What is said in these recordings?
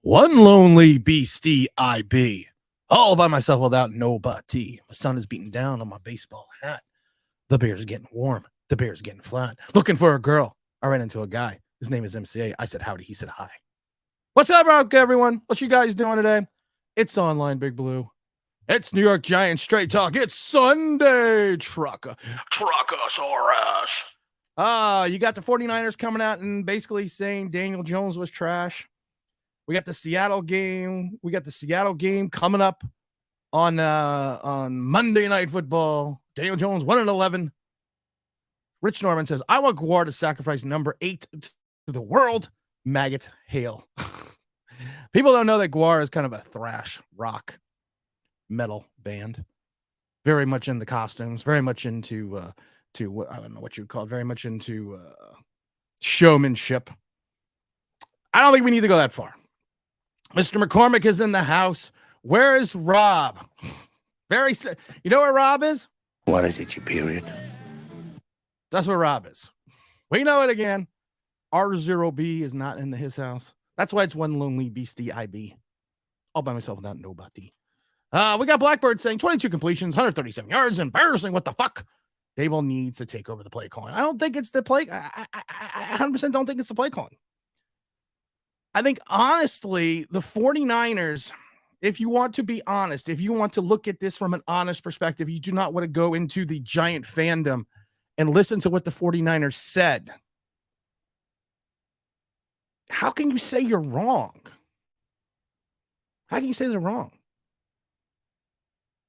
One lonely beastie I be, all by myself without nobody. My sun is beating down on my baseball hat. The beer's getting warm. The beer's getting flat. Looking for a girl. I ran into a guy. His name is MCA. I said howdy. He said hi. What's up, everyone? What you guys doing today? It's Online Big Blue. It's New York Giants Straight Talk. It's Sunday. Truckosaurus. You got the 49ers coming out and basically saying Daniel Jones was trash. We got the Seattle game. We got the Seattle game coming up on Monday Night Football. Daniel Jones 1-11. Rich Norman says, I want Guar to sacrifice number 8 to the world. Maggot hail. People don't know that Guar is kind of a thrash rock metal band. Very much in the costumes. Very much into what I don't know what you'd call it. Very much into showmanship. I don't think we need to go that far. Mr. McCormick is in the house. Where is Rob? You know where Rob is? What is it, you period? That's where Rob is. We know it again. R0B is not in his house. That's why it's one lonely beastie IB. All by myself without nobody. We got Blackbird saying 22 completions, 137 yards, embarrassing. What the fuck? Daboll needs to take over the play calling. I don't think it's the play. I 100% don't think it's the play calling. I think, honestly, the 49ers, if you want to be honest, if you want to look at this from an honest perspective, you do not want to go into the Giant fandom and listen to what the 49ers said. How can you say you're wrong? How can you say they're wrong?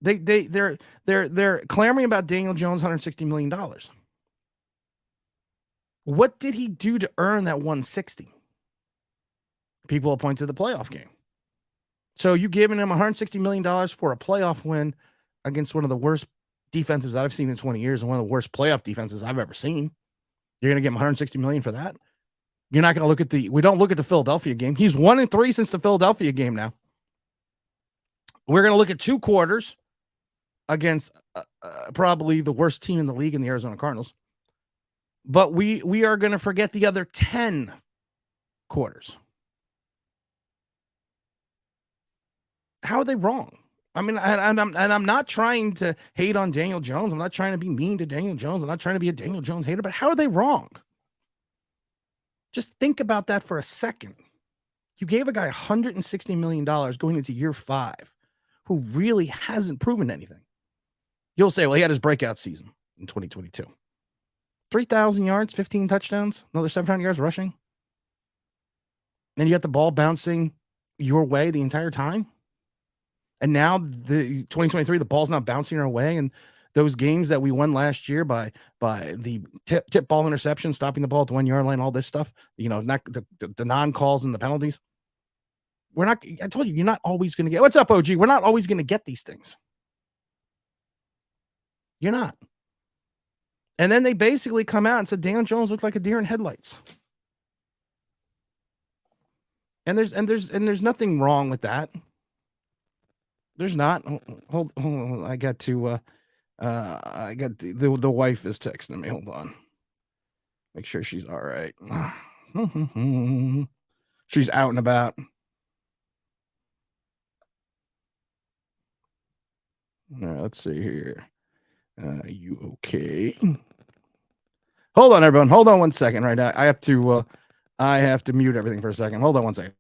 They're clamoring about Daniel Jones' $160 million. What did he do to earn that 160? People will point to the playoff game. So you giving him $160 million for a playoff win against one of the worst defenses I've seen in 20 years and one of the worst playoff defenses I've ever seen. You're going to give him $160 million for that? You're not going to look at we don't look at the Philadelphia game. He's 1-3 since the Philadelphia game now. We're going to look at 2 quarters against probably the worst team in the league in the Arizona Cardinals. But we are going to forget the other 10 quarters. How are they wrong? I mean, I'm not trying to hate on Daniel Jones. I'm not trying to be mean to Daniel Jones. I'm not trying to be a Daniel Jones hater, but how are they wrong? Just think about that for a second. You gave a guy $160 million going into year 5 who really hasn't proven anything. You'll say, well, he had his breakout season in 2022. 3,000 yards, 15 touchdowns, another 700 yards rushing. And you got the ball bouncing your way the entire time. And now the 2023, the ball's not bouncing our way. And those games that we won last year by the tip ball interception, stopping the ball at the 1 yard line, all this stuff, not the non-calls and the penalties. I told you, you're not always going to get, what's up, OG? We're not always going to get these things. You're not. And then they basically come out and said, Daniel Jones looked like a deer in headlights. And there's nothing wrong with that. There's not. Hold on. I got to. I got the wife is texting me. Hold on. Make sure she's all right. She's out and about. All right, let's see here. You okay? Hold on, everyone. Hold on one second. Right now, I have to mute everything for a second. Hold on one second.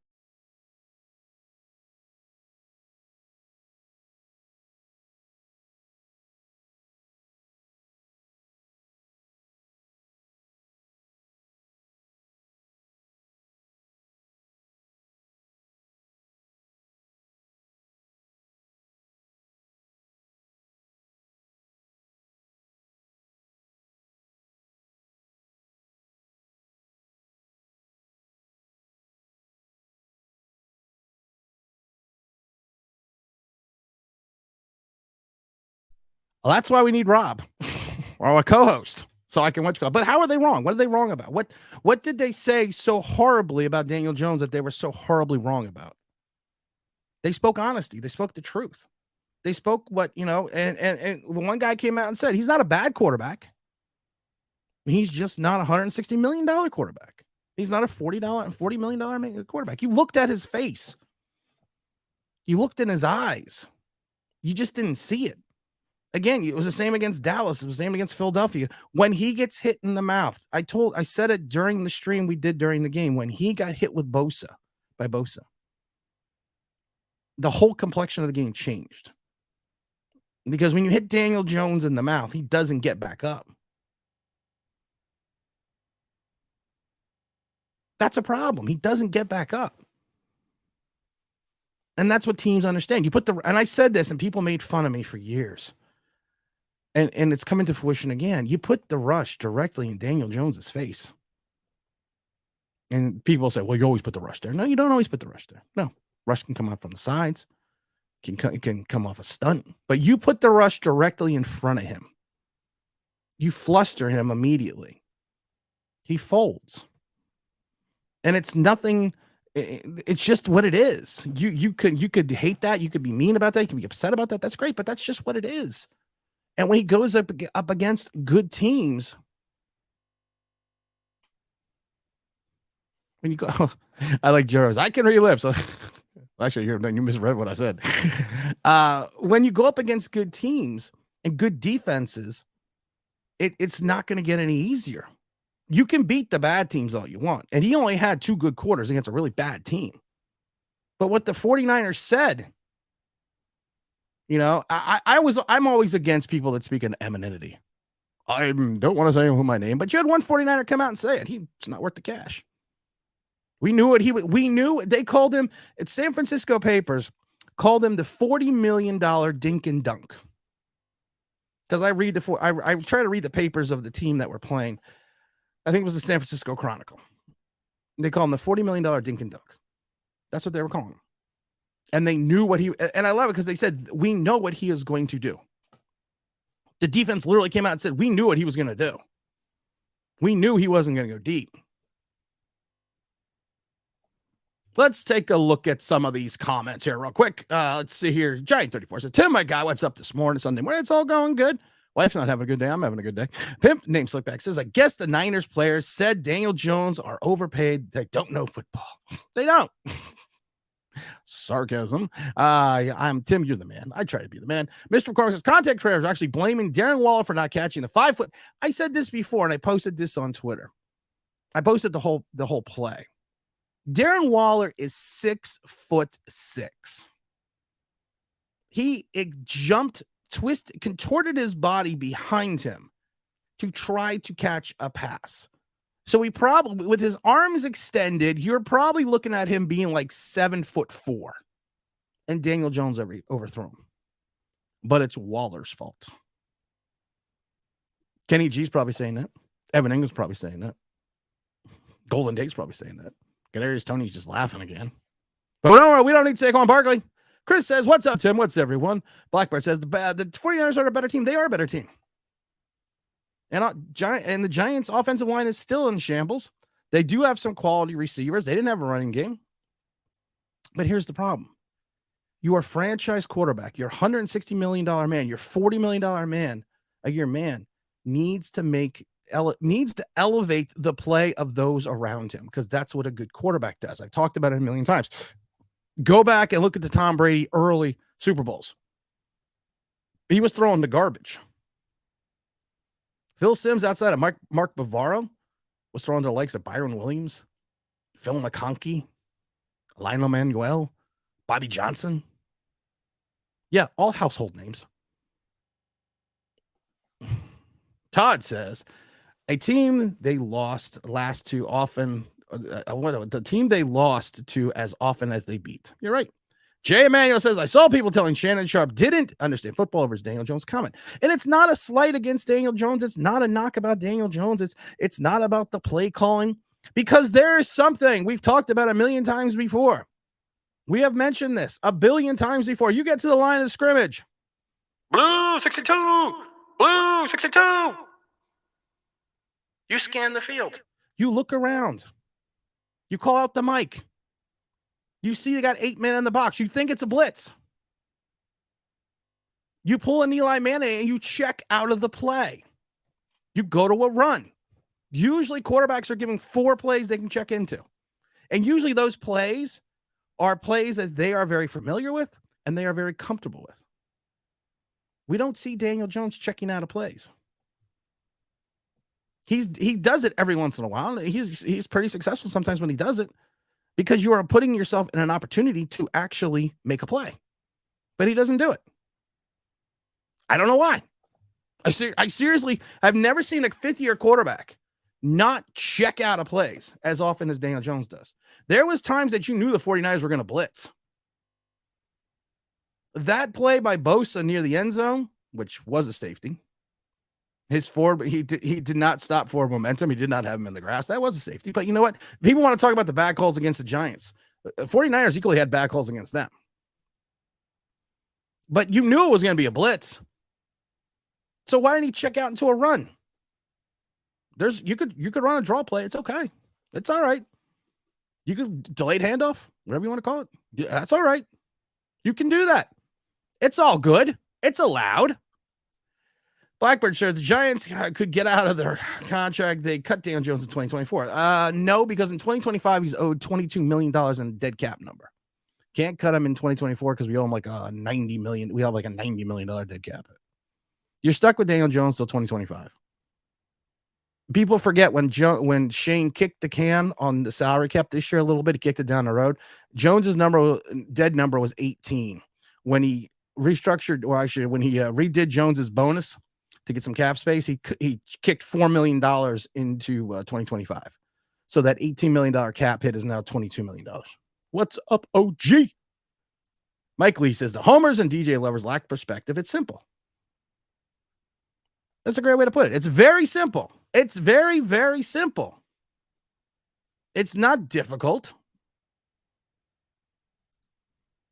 Well, that's why we need Rob or a co-host so I can watch. But how are they wrong? What are they wrong about? What did they say so horribly about Daniel Jones that they were so horribly wrong about? They spoke honesty. They spoke the truth. They spoke what, and the one guy came out and said, he's not a bad quarterback. He's just not a $160 million quarterback. He's not a $40 million quarterback. You looked at his face You looked in his eyes. You just didn't see it. Again, it was the same against Dallas. It was the same against Philadelphia. When he gets hit in the mouth, I said it during the stream we did during the game. When he got hit with Bosa, the whole complexion of the game changed. Because when you hit Daniel Jones in the mouth, he doesn't get back up. That's a problem. He doesn't get back up. And that's what teams understand. And I said this, and people made fun of me for years. And it's coming to fruition again. You put the rush directly in Daniel Jones's face. And people say, well, you always put the rush there. No, you don't always put the rush there. No, rush can come out from the sides. It can come off a stunt. But you put the rush directly in front of him. You fluster him immediately. He folds. And it's nothing. It's just what it is. You could hate that. You could be mean about that. You can be upset about that. That's great, but that's just what it is. And when he goes up against good teams, when you go, I like Joe's. I can read your lips. Actually, you misread what I said. When you go up against good teams and good defenses, it's not going to get any easier. You can beat the bad teams all you want. And he only had 2 good quarters against a really bad team. But what the 49ers said, I'm always against people that speak in emininity. I don't want to say who my name, but you had one 49er come out and say it. He's not worth the cash. We knew it. We knew they called him. It's San Francisco papers called him the $40 million dink and dunk. Because I try to read the papers of the team that were playing. I think it was the San Francisco Chronicle. They call him the $40 million dink and dunk. That's what they were calling him. And they knew and I love it because they said, we know what he is going to do. The defense literally came out and said, we knew what he was going to do. We knew he wasn't going to go deep. Let's take a look at some of these comments here real quick. Let's see here. Giant34 says, Tim, my guy, what's up this morning, Sunday morning? It's all going good. Wife's not having a good day. I'm having a good day. Pimp name Slickback says, I guess the Niners players said Daniel Jones are overpaid. They don't know football. They don't. Sarcasm. I'm Tim. You're the man. I try to be the man. Mr. McCormick says, contact creators are actually blaming Darren Waller for not catching the 5 foot. I said this before, and I posted this on Twitter. I posted the whole play. Darren Waller is 6'6". He jumped, contorted his body behind him to try to catch a pass. So he probably, with his arms extended, you're probably looking at him being like 7'4", and Daniel Jones overthrew him. But it's Waller's fault. Kenny G's probably saying that. Evan Ingram's probably saying that. Golden Tate's probably saying that. Kadarius Toney's just laughing again. But don't worry, we don't need Saquon Barkley. Chris says, what's up, Tim? What's everyone? Blackbird says, the 49ers are a better team. They are a better team. And the Giants' offensive line is still in shambles. They do have some quality receivers. They didn't have a running game. But here's the problem. Your franchise quarterback, your $160 million man, your $40 million man, a year man, needs to elevate the play of those around him, because that's what a good quarterback does. I've talked about it a million times. Go back and look at the Tom Brady early Super Bowls. He was throwing the garbage. Phil Simms, outside of Mark Bavaro, was throwing to the likes of Byron Williams, Phil McConkey, Lionel Manuel, Bobby Johnson. Yeah, all household names. Todd says, a team they lost last to often, the team they lost to as often as they beat. You're right. Jay Emanuel says, I saw people telling Shannon Sharp didn't understand football over his Daniel Jones comment. And it's not a slight against Daniel Jones. It's not a knock about Daniel Jones. It's not about the play calling, because there is something we've talked about a million times before. We have mentioned this a billion times before. You get to the line of scrimmage. Blue 62. Blue 62. You scan the field. You look around. You call out the mic. You see they got 8 men in the box. You think it's a blitz. You pull an Eli Manning and you check out of the play. You go to a run. Usually quarterbacks are giving 4 plays they can check into. And usually those plays are plays that they are very familiar with and they are very comfortable with. We don't see Daniel Jones checking out of plays. He does it every once in a while. He's pretty successful sometimes when he does it because you are putting yourself in an opportunity to actually make a play. But he doesn't do it. I don't know why. I seriously, I've never seen a fifth-year quarterback not check out of plays as often as Daniel Jones does. There was times that you knew the 49ers were going to blitz. That play by Bosa near the end zone, which was a safety, he did not stop forward momentum. He did not have him in the grass. That was a safety. But you know what? People want to talk about the back calls against the Giants. 49ers equally had back calls against them. But you knew it was going to be a blitz. So why didn't he check out into a run? You could run a draw play. It's okay. It's all right. You could delayed handoff, whatever you want to call it. That's all right. You can do that. It's all good. It's allowed. Blackbird shares the Giants could get out of their contract. They cut Daniel Jones in 2024. No, because in 2025, he's owed $22 million in dead cap number. Can't cut him in 2024 because we owe him like a $90 million. We have like a $90 million dead cap. You're stuck with Daniel Jones till 2025. People forget when Shane kicked the can on the salary cap this year a little bit. He kicked it down the road. Jones's dead number was 18 when he restructured, or actually when he redid Jones's bonus to get some cap space. He kicked $4 million into 2025. So that $18 million cap hit is now $22 million. What's up, OG? Mike Lee says the homers and DJ lovers lack perspective. It's simple. That's a great way to put it. It's very simple. It's very, very simple. It's not difficult.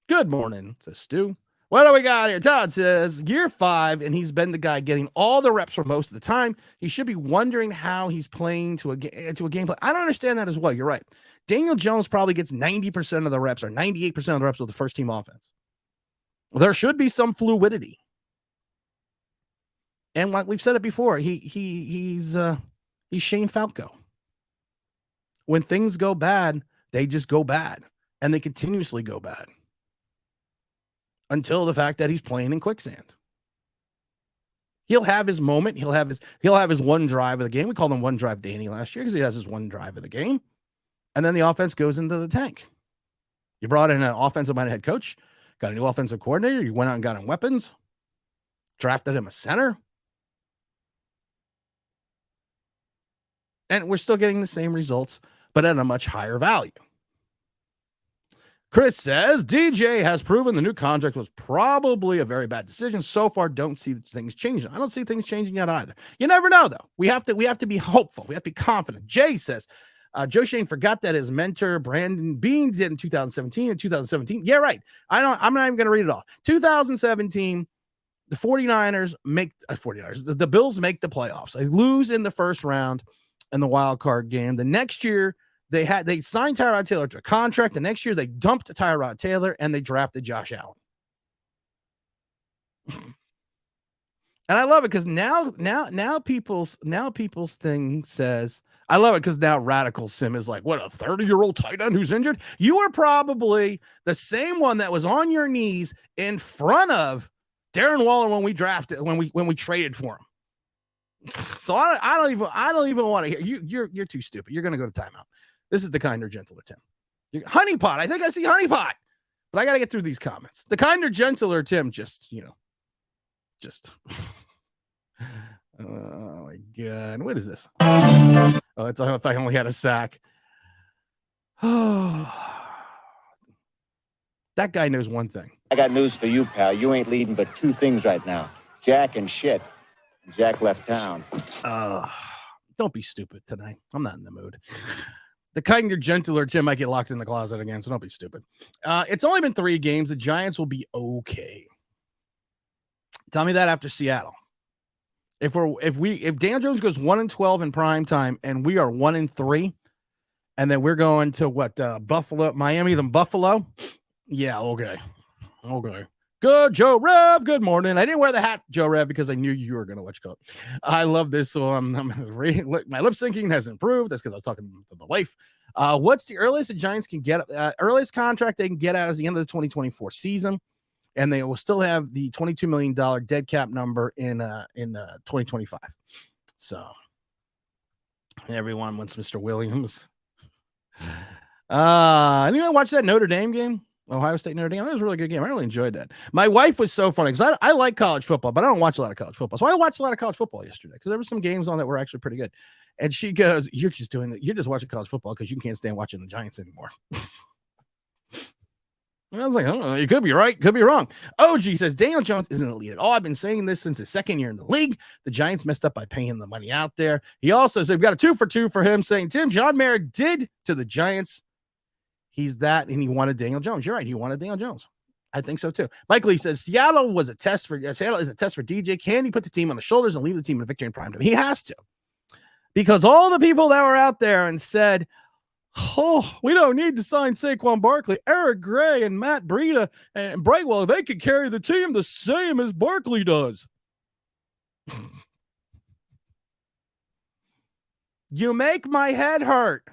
Good morning, says Stu. What do we got here? Todd says year 5, and he's been the guy getting all the reps for most of the time. He should be wondering how he's playing to a game play. I don't understand that as well. You're right. Daniel Jones probably gets 90% of the reps or 98% of the reps with the first team offense. There should be some fluidity. And like we've said it before, he's Shane Falco. When things go bad, they just go bad, and they continuously go bad until the fact that he's playing in quicksand. He'll have his moment. He'll have his one drive of the game. We called him One Drive Danny last year because he has his one drive of the game, and then the offense goes into the tank. You brought in an offensive-minded head coach, got a new offensive coordinator. You went out and got him weapons, drafted him a center. And we're still getting the same results, but at a much higher value. Chris says, DJ has proven the new contract was probably a very bad decision. So far, don't see things changing. I don't see things changing yet either. You never know, though. We have to be hopeful. We have to be confident. Jay says, Joe Shane forgot that his mentor, Brandon Beans, did in 2017 and 2017. Yeah, right. I'm not even going to read it all. 2017, the 49ers make the Bills make the playoffs. They lose in the first round in the wild card game. The next year, they signed Tyrod Taylor to a contract. The next year, they dumped Tyrod Taylor and they drafted Josh Allen. And I love it because now people's thing says, I love it because now Radical Sim is like, what, a 30-year-old tight end who's injured? You are probably the same one that was on your knees in front of Darren Waller when we traded for him. So I don't even want to hear you. You're too stupid. You're going to go to timeout. This is the kinder, gentler Tim. Honeypot. I think I see Honeypot, but I got to get through these comments. The kinder, gentler Tim just. Oh my God. What is this? Oh, that's if I only had a sack. Oh, that guy knows one thing. I got news for you, pal. You ain't leading but two things right now. Jack and shit. Jack left town. Don't be stupid tonight. I'm not in the mood. The kinder, gentler Tim might get locked in the closet again, so don't be stupid. It's only been 3 games. The Giants will be okay. Tell me that after Seattle. If Dan Jones goes 1-12 in prime time and we are 1-3, and then we're going to Buffalo, Miami, then Buffalo. Yeah, okay. Good, Joe Rev. Good morning. I didn't wear the hat, Joe Rev, because I knew you were going to watch code. I love this. So my lip syncing has improved. That's because I was talking to the wife. What's the earliest the Giants can get? Earliest contract they can get out is the end of the 2024 season, and they will still have the $22 million dead cap number in 2025. So everyone wants Mr. Williams. Anyone watch that Notre Dame game? Ohio State Notre Dame. That was a really good game. I really enjoyed that. My wife was so funny because I like college football, but I don't watch a lot of college football. So I watched a lot of college football yesterday because there were some games on that were actually pretty good. And she goes, "You're just doing that. You're just watching college football because you can't stand watching the Giants anymore." And I was like, "Oh, you could be right, could be wrong." OG says Daniel Jones isn't elite at all. I've been saying this since his second year in the league. The Giants messed up by paying the money out there. He also said we got a 2 for 2 for him, saying Tim John Merrick did to the Giants. He's that, and he wanted Daniel Jones. You're right. He wanted Daniel Jones. I think so too. Mike Lee says Seattle is a test for DJ. Can he put the team on the shoulders and leave the team in victory in prime time? He has to, because all the people that were out there and said, "Oh, we don't need to sign Saquon Barkley, Eric Gray, and Matt Breida and Brightwell. They could carry the team the same as Barkley does." You make my head hurt.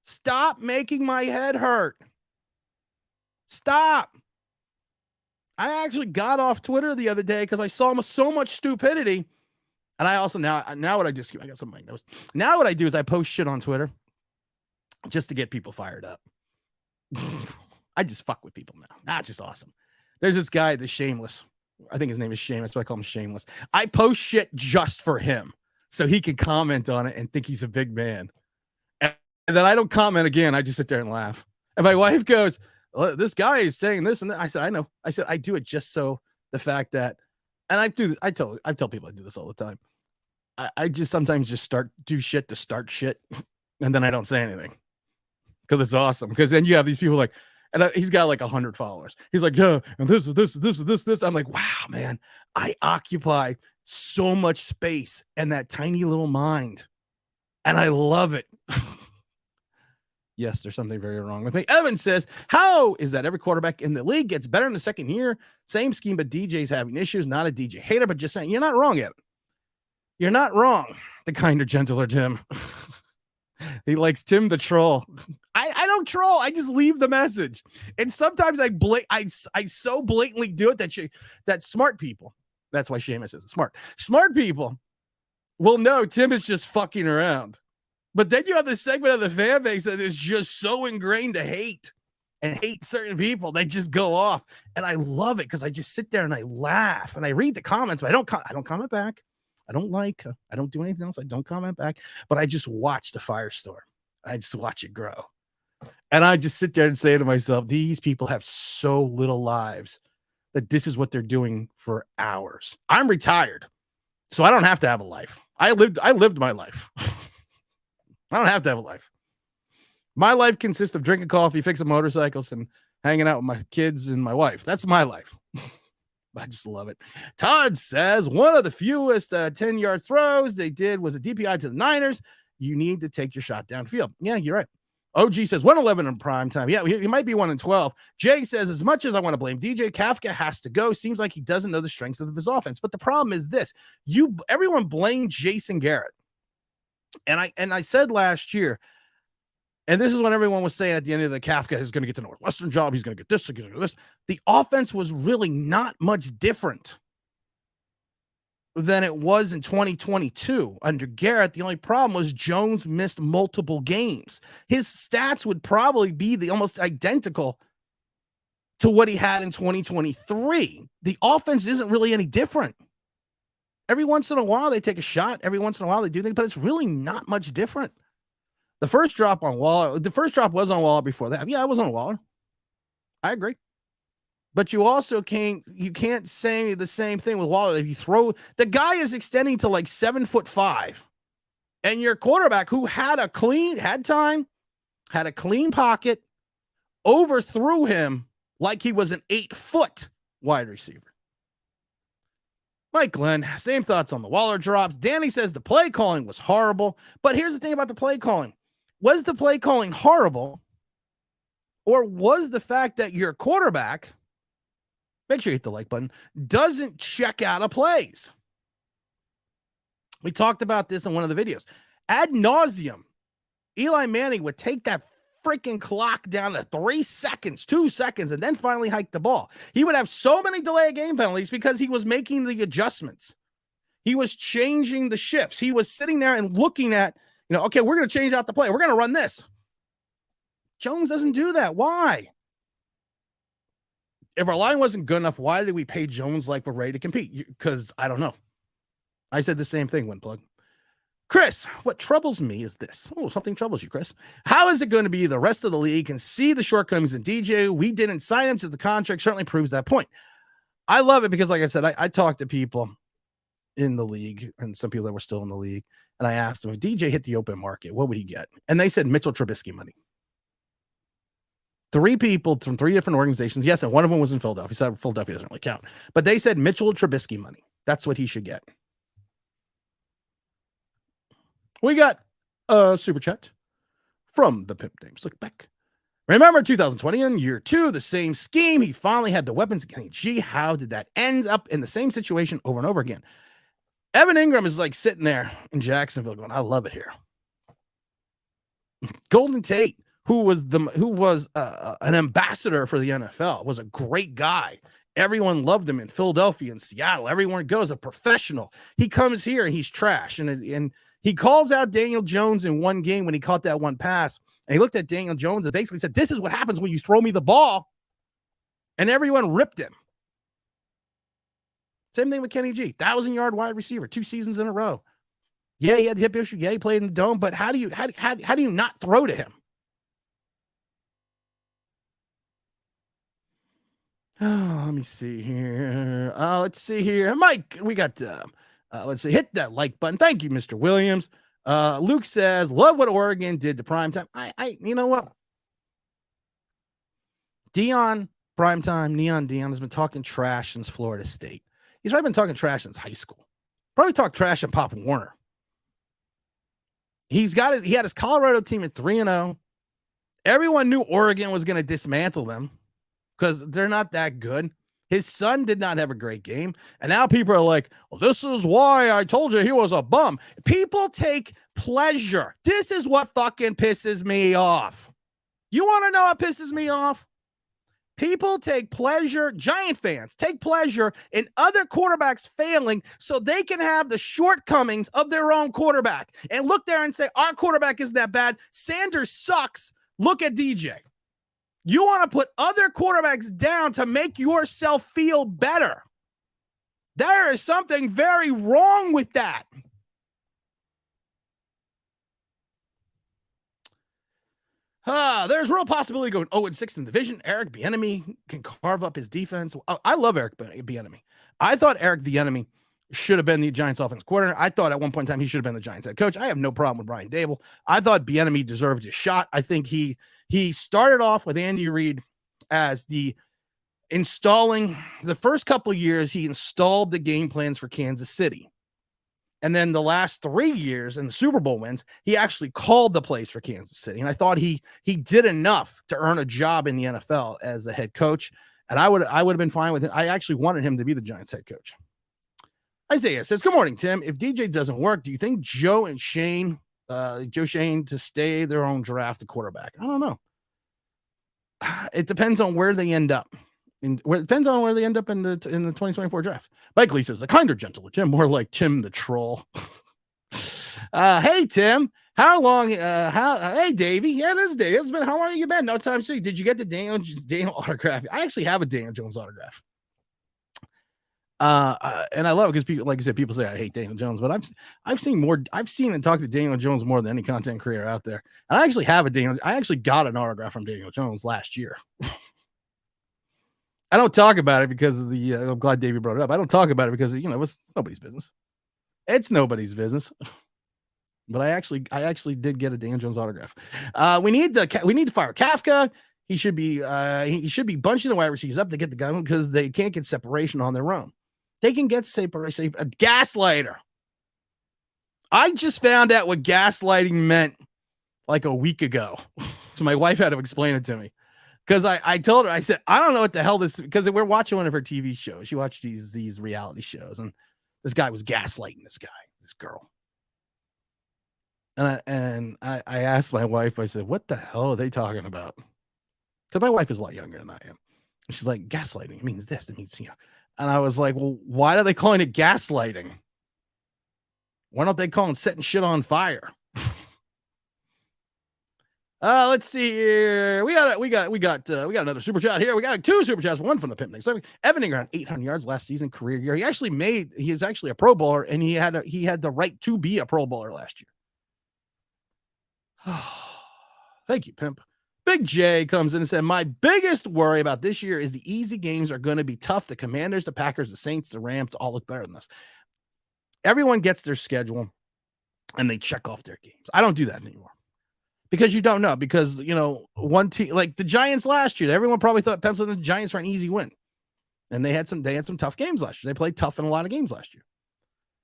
Stop making my head hurt. Stop. I actually got off Twitter the other day because I saw so much stupidity. And I also now what I just, I got some of my notes. Now what I do is I post shit on Twitter just to get people fired up. I just fuck with people now. That's just awesome. There's this guy, the Shameless. I think his name is Shameless, but I call him Shameless. I post shit just for him so he can comment on it and think he's a big man. And then I don't comment again. I just sit there and laugh. And my wife goes, "This guy is saying this and that." I said, "I know." I said, "I do it just so the fact that," and I do this. I tell people I do this all the time. I just sometimes just do shit to start shit, and then I don't say anything because it's awesome. Because then you have these people like, and he's got like 100 followers. He's like, "Yeah, and this." I'm like, wow, man, I occupy so much space in that tiny little mind, and I love it. Yes, there's something very wrong with me. Evan says, how is that every quarterback in the league gets better in the second year? Same scheme, but DJ's having issues. Not a DJ hater, but just saying, you're not wrong, Evan. You're not wrong. The kinder, gentler Tim. He likes Tim the troll. I don't troll. I just leave the message. And sometimes I so blatantly do it that smart people, that's why Seamus is smart people will know Tim is just fucking around. But then you have this segment of the fan base that is just so ingrained to hate certain people. They just go off. And I love it because I just sit there and I laugh and I read the comments, but I don't comment back. I don't do anything else. I don't comment back, but I just watch the firestorm. I just watch it grow. And I just sit there and say to myself, these people have so little lives that this is what they're doing for hours. I'm retired, so I don't have to have a life. I lived my life. I don't have to have a life. My life consists of drinking coffee, fixing motorcycles, and hanging out with my kids and my wife. That's my life. I just love it. Todd says one of the fewest 10-yard throws they did was a DPI to the Niners. You need to take your shot downfield. Yeah, you're right. OG says 111 in prime time. Yeah, he might be 1 in 12. Jay says, as much as I want to blame DJ, Kafka has to go. Seems like he doesn't know the strengths of his offense. But the problem is this: everyone blamed Jason Garrett. And I said last year, and this is what everyone was saying at the end of the Kafka is going to get the Northwestern job. He's going to get this. He's going to get this. The offense was really not much different than it was in 2022 under Garrett. The only problem was Jones missed multiple games. His stats would probably be almost identical to what he had in 2023. The offense isn't really any different. Every once in a while, they take a shot. Every once in a while, they do things, but it's really not much different. The first drop on Waller, was on Waller before that. Yeah, I was on Waller. I agree. But you can't say the same thing with Waller. If you throw, the guy is extending to like 7'5", and your quarterback who had a clean pocket, overthrew him like he was an 8-foot wide receiver. Mike Glenn, same thoughts on the Waller drops. Danny says the play calling was horrible. But here's the thing about the play calling. Was the play calling horrible, or was the fact that your quarterback, make sure you hit the like button, doesn't check out of plays? We talked about this in one of the videos. Ad nauseum, Eli Manning would take that freaking clock down to 3 seconds, 2 seconds, and then finally hike the ball. He would have so many delay of game penalties because he was making the adjustments. He was changing the shifts. He was sitting there and looking at, okay, we're going to change out the play. We're going to run this. Jones doesn't do that. Why? If our line wasn't good enough, why did we pay Jones like we're ready to compete? Because I don't know. I said the same thing, Windplug. Chris, what troubles me is this. Oh, something troubles you, Chris. How is it going to be the rest of the league can see the shortcomings in DJ? We didn't sign him to the contract. Certainly proves that point. I love it because, like I said, I talked to people in the league and some people that were still in the league. And I asked them, if DJ hit the open market, what would he get? And they said Mitchell Trubisky money. 3 people from 3 different organizations. Yes, and one of them was in Philadelphia. He said Philadelphia doesn't really count. But they said Mitchell Trubisky money. That's what he should get. We got a super chat from the Pimp Named Slickback. Remember 2020 in year 2, the same scheme. He finally had the weapons. Gee, how did that end up in the same situation over and over again? Evan Ingram is like sitting there in Jacksonville going, I love it here. Golden Tate, who was an ambassador for the NFL, was a great guy. Everyone loved him in Philadelphia and Seattle. Everyone goes, a professional. He comes here and he's trash. And he calls out Daniel Jones in one game when he caught that one pass. And he looked at Daniel Jones and basically said, this is what happens when you throw me the ball. And everyone ripped him. Same thing with Kenny G. 1,000-yard wide receiver, 2 seasons in a row. Yeah, he had the hip issue. Yeah, he played in the dome. But how do you not throw to him? Oh, let me see here. Let's see here. Mike, we got, let's see, hit that like button. Thank you, Mr. Williams. Luke says, love what Oregon did to primetime. You know what? Neon Dion has been talking trash since Florida State. He's probably been talking trash since high school. Probably talked trash at Pop Warner. He had his Colorado team at 3-0. Everyone knew Oregon was going to dismantle them because they're not that good. His son did not have a great game. And now people are like, well, this is why I told you he was a bum. People take pleasure. This is what fucking pisses me off. You want to know what pisses me off? People take pleasure, Giant fans take pleasure in other quarterbacks failing so they can have the shortcomings of their own quarterback and look there and say, our quarterback isn't that bad. Sanders sucks. Look at DJ. You want to put other quarterbacks down to make yourself feel better. There is something very wrong with that. There's real possibility going 0-6 in the division. Eric Bieniemy can carve up his defense. I love Eric Bieniemy. I thought Eric Bieniemy should have been the Giants offense coordinator. I thought at one point in time he should have been the Giants head coach. I have no problem with Brian Dable. I thought Bieniemy deserved his shot. I think he started off with Andy Reid as the first couple of years, he installed the game plans for Kansas City. And then the last 3 years in the Super Bowl wins, he actually called the plays for Kansas City. And I thought he did enough to earn a job in the NFL as a head coach. And I would have been fine with it. I actually wanted him to be the Giants head coach. Isaiah says, good morning, Tim. If DJ doesn't work, do you think Joe Shane to stay their own drafted quarterback? I don't know. It depends on where they end up. It depends on where they end up in the 2024 draft. Mike Lee says, the kinder, gentler Tim, more like Tim the Troll. Hey, Tim. How long? Hey, Davey. Yeah, it is Davey. It's been, how long have you been? No time see. Did you get the Daniel autograph? I actually have a Daniel Jones autograph. And I love it because people, like I said, people say I hate Daniel Jones, but I've seen and talked to Daniel Jones more than any content creator out there. And I actually got an autograph from Daniel Jones last year. I don't talk about it because of the, I'm glad Davey brought it up. I don't talk about it because, it's nobody's business. It's nobody's business. But I actually did get a Daniel Jones autograph. We need to fire Kafka. He should be bunching the wide receivers up to get the gun because they can't get separation on their own. They can get separation. A gaslighter. I just found out what gaslighting meant like a week ago. So my wife had to explain it to me. Because I told her, I said, I don't know what the hell this, because we're watching one of her TV shows. She watched these reality shows, and this guy was gaslighting this girl. And I asked my wife, I said, what the hell are they talking about? Because my wife is a lot younger than I am. And she's like, gaslighting. It means this. It means, And I was like, well, why are they calling it gaslighting? Why don't they call it setting shit on fire? Let's see here. We got another super chat here. We got 2 super chats, one from the Pimp Next. Evan Ingram, 800 yards last season, career year. He is actually a Pro Bowler, and he had the right to be a Pro Bowler last year. Thank you, Pimp. Big J comes in and said, my biggest worry about this year is the easy games are going to be tough. The Commanders, the Packers, the Saints, the Rams all look better than us. Everyone gets their schedule, and they check off their games. I don't do that anymore. Because you don't know. Because, one team like the Giants last year, everyone probably thought penciled in the Giants for an easy win. And they had some tough games last year. They played tough in a lot of games last year.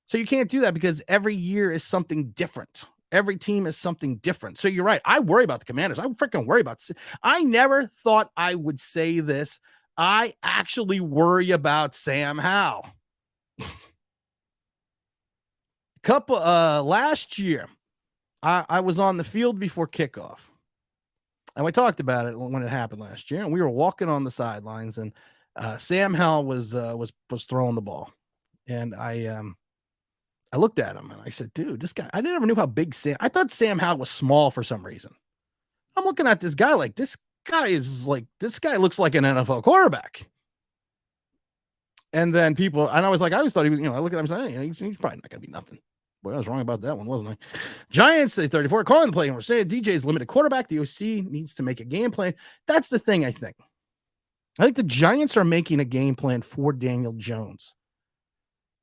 So you can't do that because every year is something different. Every team is something different. So you're right. I worry about the Commanders. I freaking worry about this. I never thought I would say this. I actually worry about Sam Howell. Last year, I was on the field before kickoff, and we talked about it when it happened last year. And we were walking on the sidelines, and Sam Howell was throwing the ball, and I looked at him and I said, "Dude, this guy." I never knew how big Sam. I thought Sam Howell was small for some reason. I'm looking at this guy like this guy looks like an NFL quarterback. And then people, and I was like, I always thought he was. I look at him saying, he's probably not going to be nothing. Boy, I was wrong about that one, wasn't I? Giants say 34. Calling the play, and we're saying DJ is limited quarterback. The OC needs to make a game plan. That's the thing, I think. I think the Giants are making a game plan for Daniel Jones.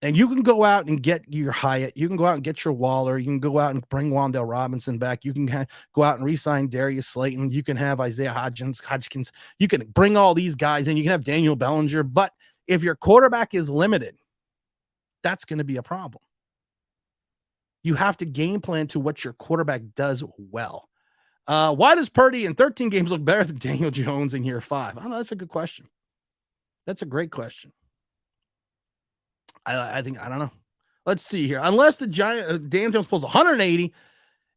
And you can go out and get your Hyatt. You can go out and get your Waller. You can go out and bring Wan'Dale Robinson back. You can go out and re-sign Darius Slayton. You can have Isaiah Hodgkins. You can bring all these guys in. You can have Daniel Bellinger. But if your quarterback is limited, that's going to be a problem. You have to game plan to what your quarterback does well. Why does Purdy in 13 games look better than Daniel Jones in year 5? I don't know. That's a good question. That's a great question. I think, I don't know. Let's see here. Unless the Daniel Jones pulls 180,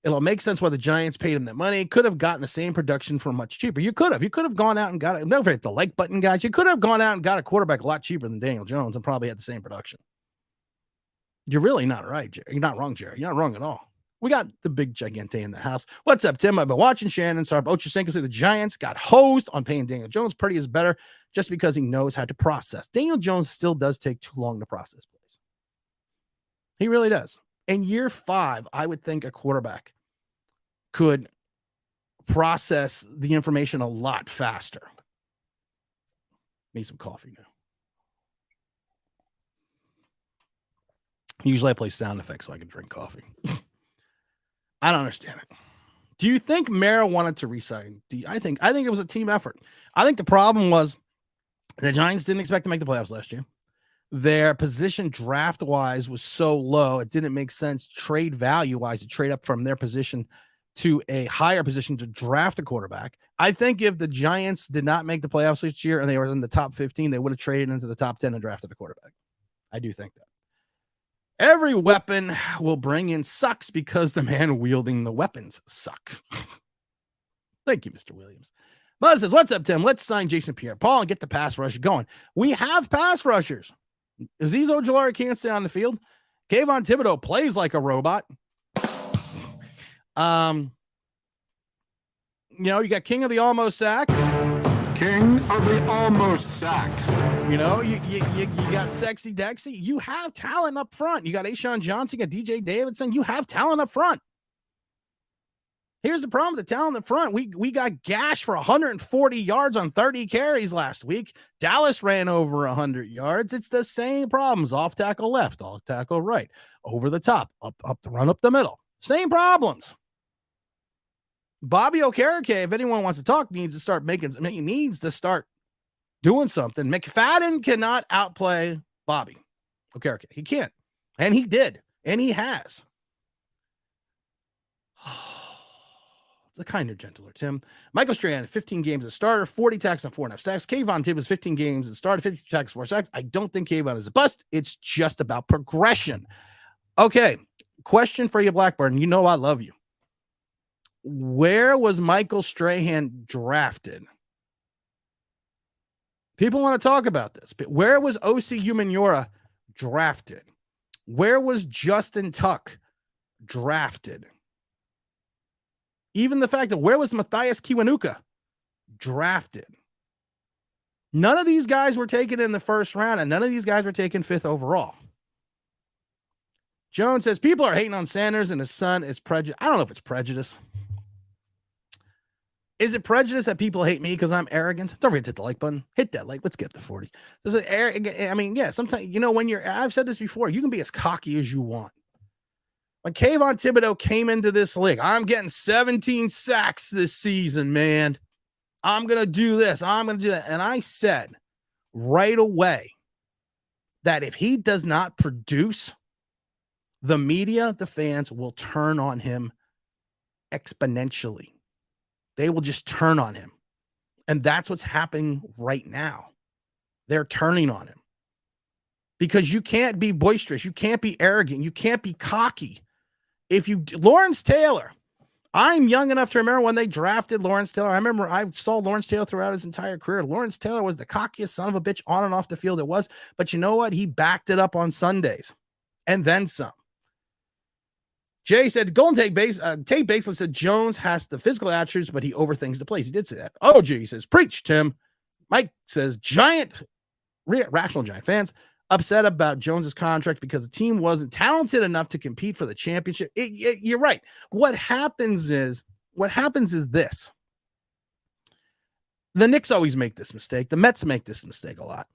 it'll make sense why the Giants paid him that money. Could have gotten the same production for much cheaper. You could have gone out and got it. Don't forget the like button, guys. You could have gone out and got a quarterback a lot cheaper than Daniel Jones and probably had the same production. You're really not right, Jerry. You're not wrong, Jerry. You're not wrong at all. We got the big gigante in the house. What's up, Tim? I've been watching Shannon Sharp. Ochocinco say the Giants got hosed on paying Daniel Jones. Purdy is better just because he knows how to process. Daniel Jones still does take too long to process plays. He really does. In year 5, I would think a quarterback could process the information a lot faster. Need some coffee now. Usually I play sound effects so I can drink coffee. I don't understand it. Do you think Mara wanted to resign? I think it was a team effort. I think the problem was the Giants didn't expect to make the playoffs last year. Their position draft-wise was so low, it didn't make sense trade value-wise to trade up from their position to a higher position to draft a quarterback. I think if the Giants did not make the playoffs this year and they were in the top 15, they would have traded into the top 10 and drafted a quarterback. I do think that. Every weapon will bring in sucks because the man wielding the weapons suck. Thank you, Mr. Williams. Buzz says, what's up, Tim? Let's sign Jason Pierre-Paul and get the pass rush going. We have pass rushers. Azeez Ojulari can't stay on the field. Kayvon Thibodeau plays like a robot. You got King of the Almost Sack. King of the Almost Sack. You got Sexy Dexy. You have talent up front. You got Ashawn Johnson, you got DJ Davidson. You have talent up front. Here's the problem with the talent up front. We got Gash for 140 yards on 30 carries last week. Dallas ran over 100 yards. It's the same problems. Off tackle left, off tackle right, over the top, up the run up the middle. Same problems. Bobby Okereke, if anyone wants to talk, needs to start doing something. McFadden cannot outplay Bobby Okereke. He can't. And he did. And he has. The kinder, gentler Tim. Michael Strahan, 15 games as a starter, 40 tackles and 4.5 sacks. Kayvon Thibodeau, 15 games as a starter, 50 tackles, 4 sacks. I don't think Kayvon is a bust. It's just about progression. Okay. Question for you, Blackburn. You know I love you. Where was Michael Strahan drafted? People want to talk about this, but where was O.C. Umenyiora drafted? Where was Justin Tuck drafted? Even the fact that where was Matthias Kiwanuka drafted? None of these guys were taken in the first round, and none of these guys were taken 5th overall. Jones says people are hating on Sanders and his son is prejudice. I don't know if it's prejudice. Is it prejudice that people hate me because I'm arrogant? Don't forget to hit the like button. Hit that like. Let's get up to 40. Sometimes, when I've said this before, you can be as cocky as you want. When Kayvon Thibodeau came into this league, I'm getting 17 sacks this season, man. I'm going to do this. I'm going to do that. And I said right away that if he does not produce, the media, the fans will turn on him exponentially. They will just turn on him. And that's what's happening right now. They're turning on him. Because you can't be boisterous. You can't be arrogant. You can't be cocky. Lawrence Taylor, I'm young enough to remember when they drafted Lawrence Taylor. I remember I saw Lawrence Taylor throughout his entire career. Lawrence Taylor was the cockiest son of a bitch on and off the field it was. But you know what? He backed it up on Sundays. And then some. Jay said, Golden Tate Bakesley said Jones has the physical attributes, but he overthinks the plays. He did say that. Oh, G says, preach, Tim. Mike says, rational Giant fans upset about Jones's contract because the team wasn't talented enough to compete for the championship. You're right. What happens is this. The Knicks always make this mistake. The Mets make this mistake a lot.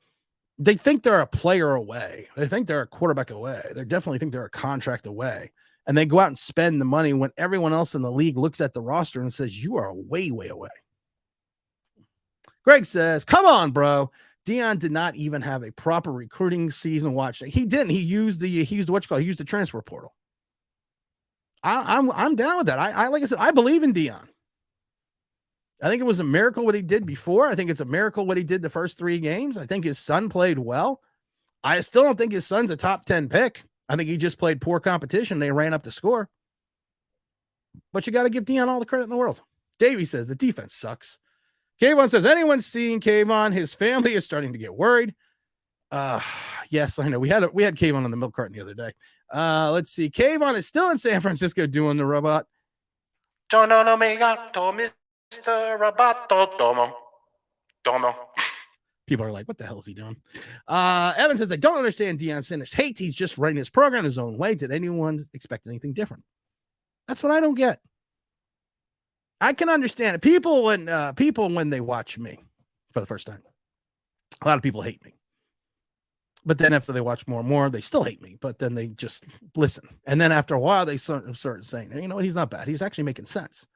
They think they're a player away. They think they're a quarterback away. They definitely think they're a contract away. And they go out and spend the money when everyone else in the league looks at the roster and says, you are way, way away. Greg says, come on, bro. Deion did not even have a proper recruiting season watch. He didn't. He used the transfer portal. I'm down with that. Like I said, I believe in Deion. I think it was a miracle what he did before. I think it's a miracle what he did the first 3 games. I think his son played well. I still don't think his son's a top 10 pick. I think he just played poor competition. They ran up the score. But you got to give Deion all the credit in the world. Davey says the defense sucks. Kayvon says, anyone seeing Kayvon? His family is starting to get worried. Yes, I know. We had Kayvon on the milk carton the other day. Let's see. Kayvon is still in San Francisco doing the robot. Mr. Roboto Domo. People are like, what the hell is he doing? Evan says, I don't understand Deion Sanders' hate. He's just running his program his own way. Did anyone expect anything different? That's what I don't get. I can understand it. People when they watch me for the first time, a lot of people hate me. But then after they watch more and more, they still hate me. But then they just listen. And then after a while, they start saying, you know what? He's not bad. He's actually making sense.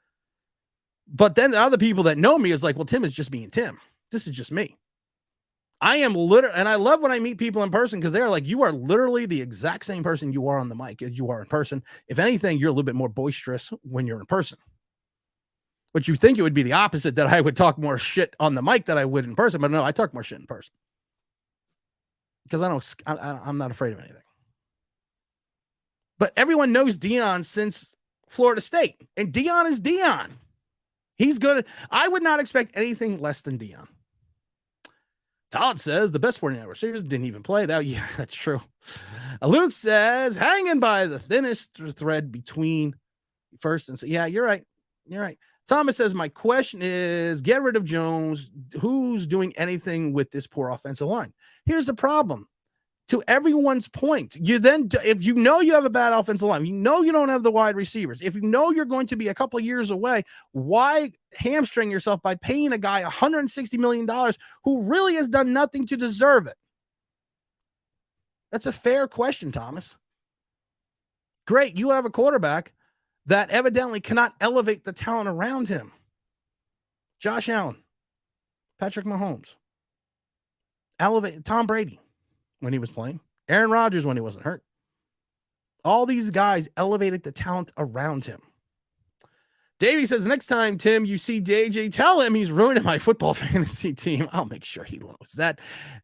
But then the other people that know me is like, well, Tim is just being Tim. This is just me. I am literally, and I love when I meet people in person because they're like, you are literally the exact same person you are on the mic as you are in person. If anything, you're a little bit more boisterous when you're in person. But you think it would be the opposite, that I would talk more shit on the mic than I would in person. But no, I talk more shit in person because I'm not afraid of anything. But everyone knows Deion since Florida State, and Deion is Deion. He's good. I would not expect anything less than Deion. Todd says the best 49 receivers didn't even play. Yeah, that's true. Luke says hanging by the thinnest thread between first and second. Yeah, you're right. You're right. Thomas says my question is get rid of Jones. Who's doing anything with this poor offensive line? Here's the problem. To everyone's point, if you know you have a bad offensive line, you know you don't have the wide receivers, if you know you're going to be a couple of years away, why hamstring yourself by paying a guy $160 million who really has done nothing to deserve it? That's a fair question, Thomas. Great, you have a quarterback that evidently cannot elevate the talent around him. Josh Allen, Patrick Mahomes, elevate Tom Brady when he was playing, Aaron Rodgers when he wasn't hurt. All these guys elevated the talent around him. Davey says, next time, Tim, you see DJ, tell him he's ruining my football fantasy team. I'll make sure he knows that.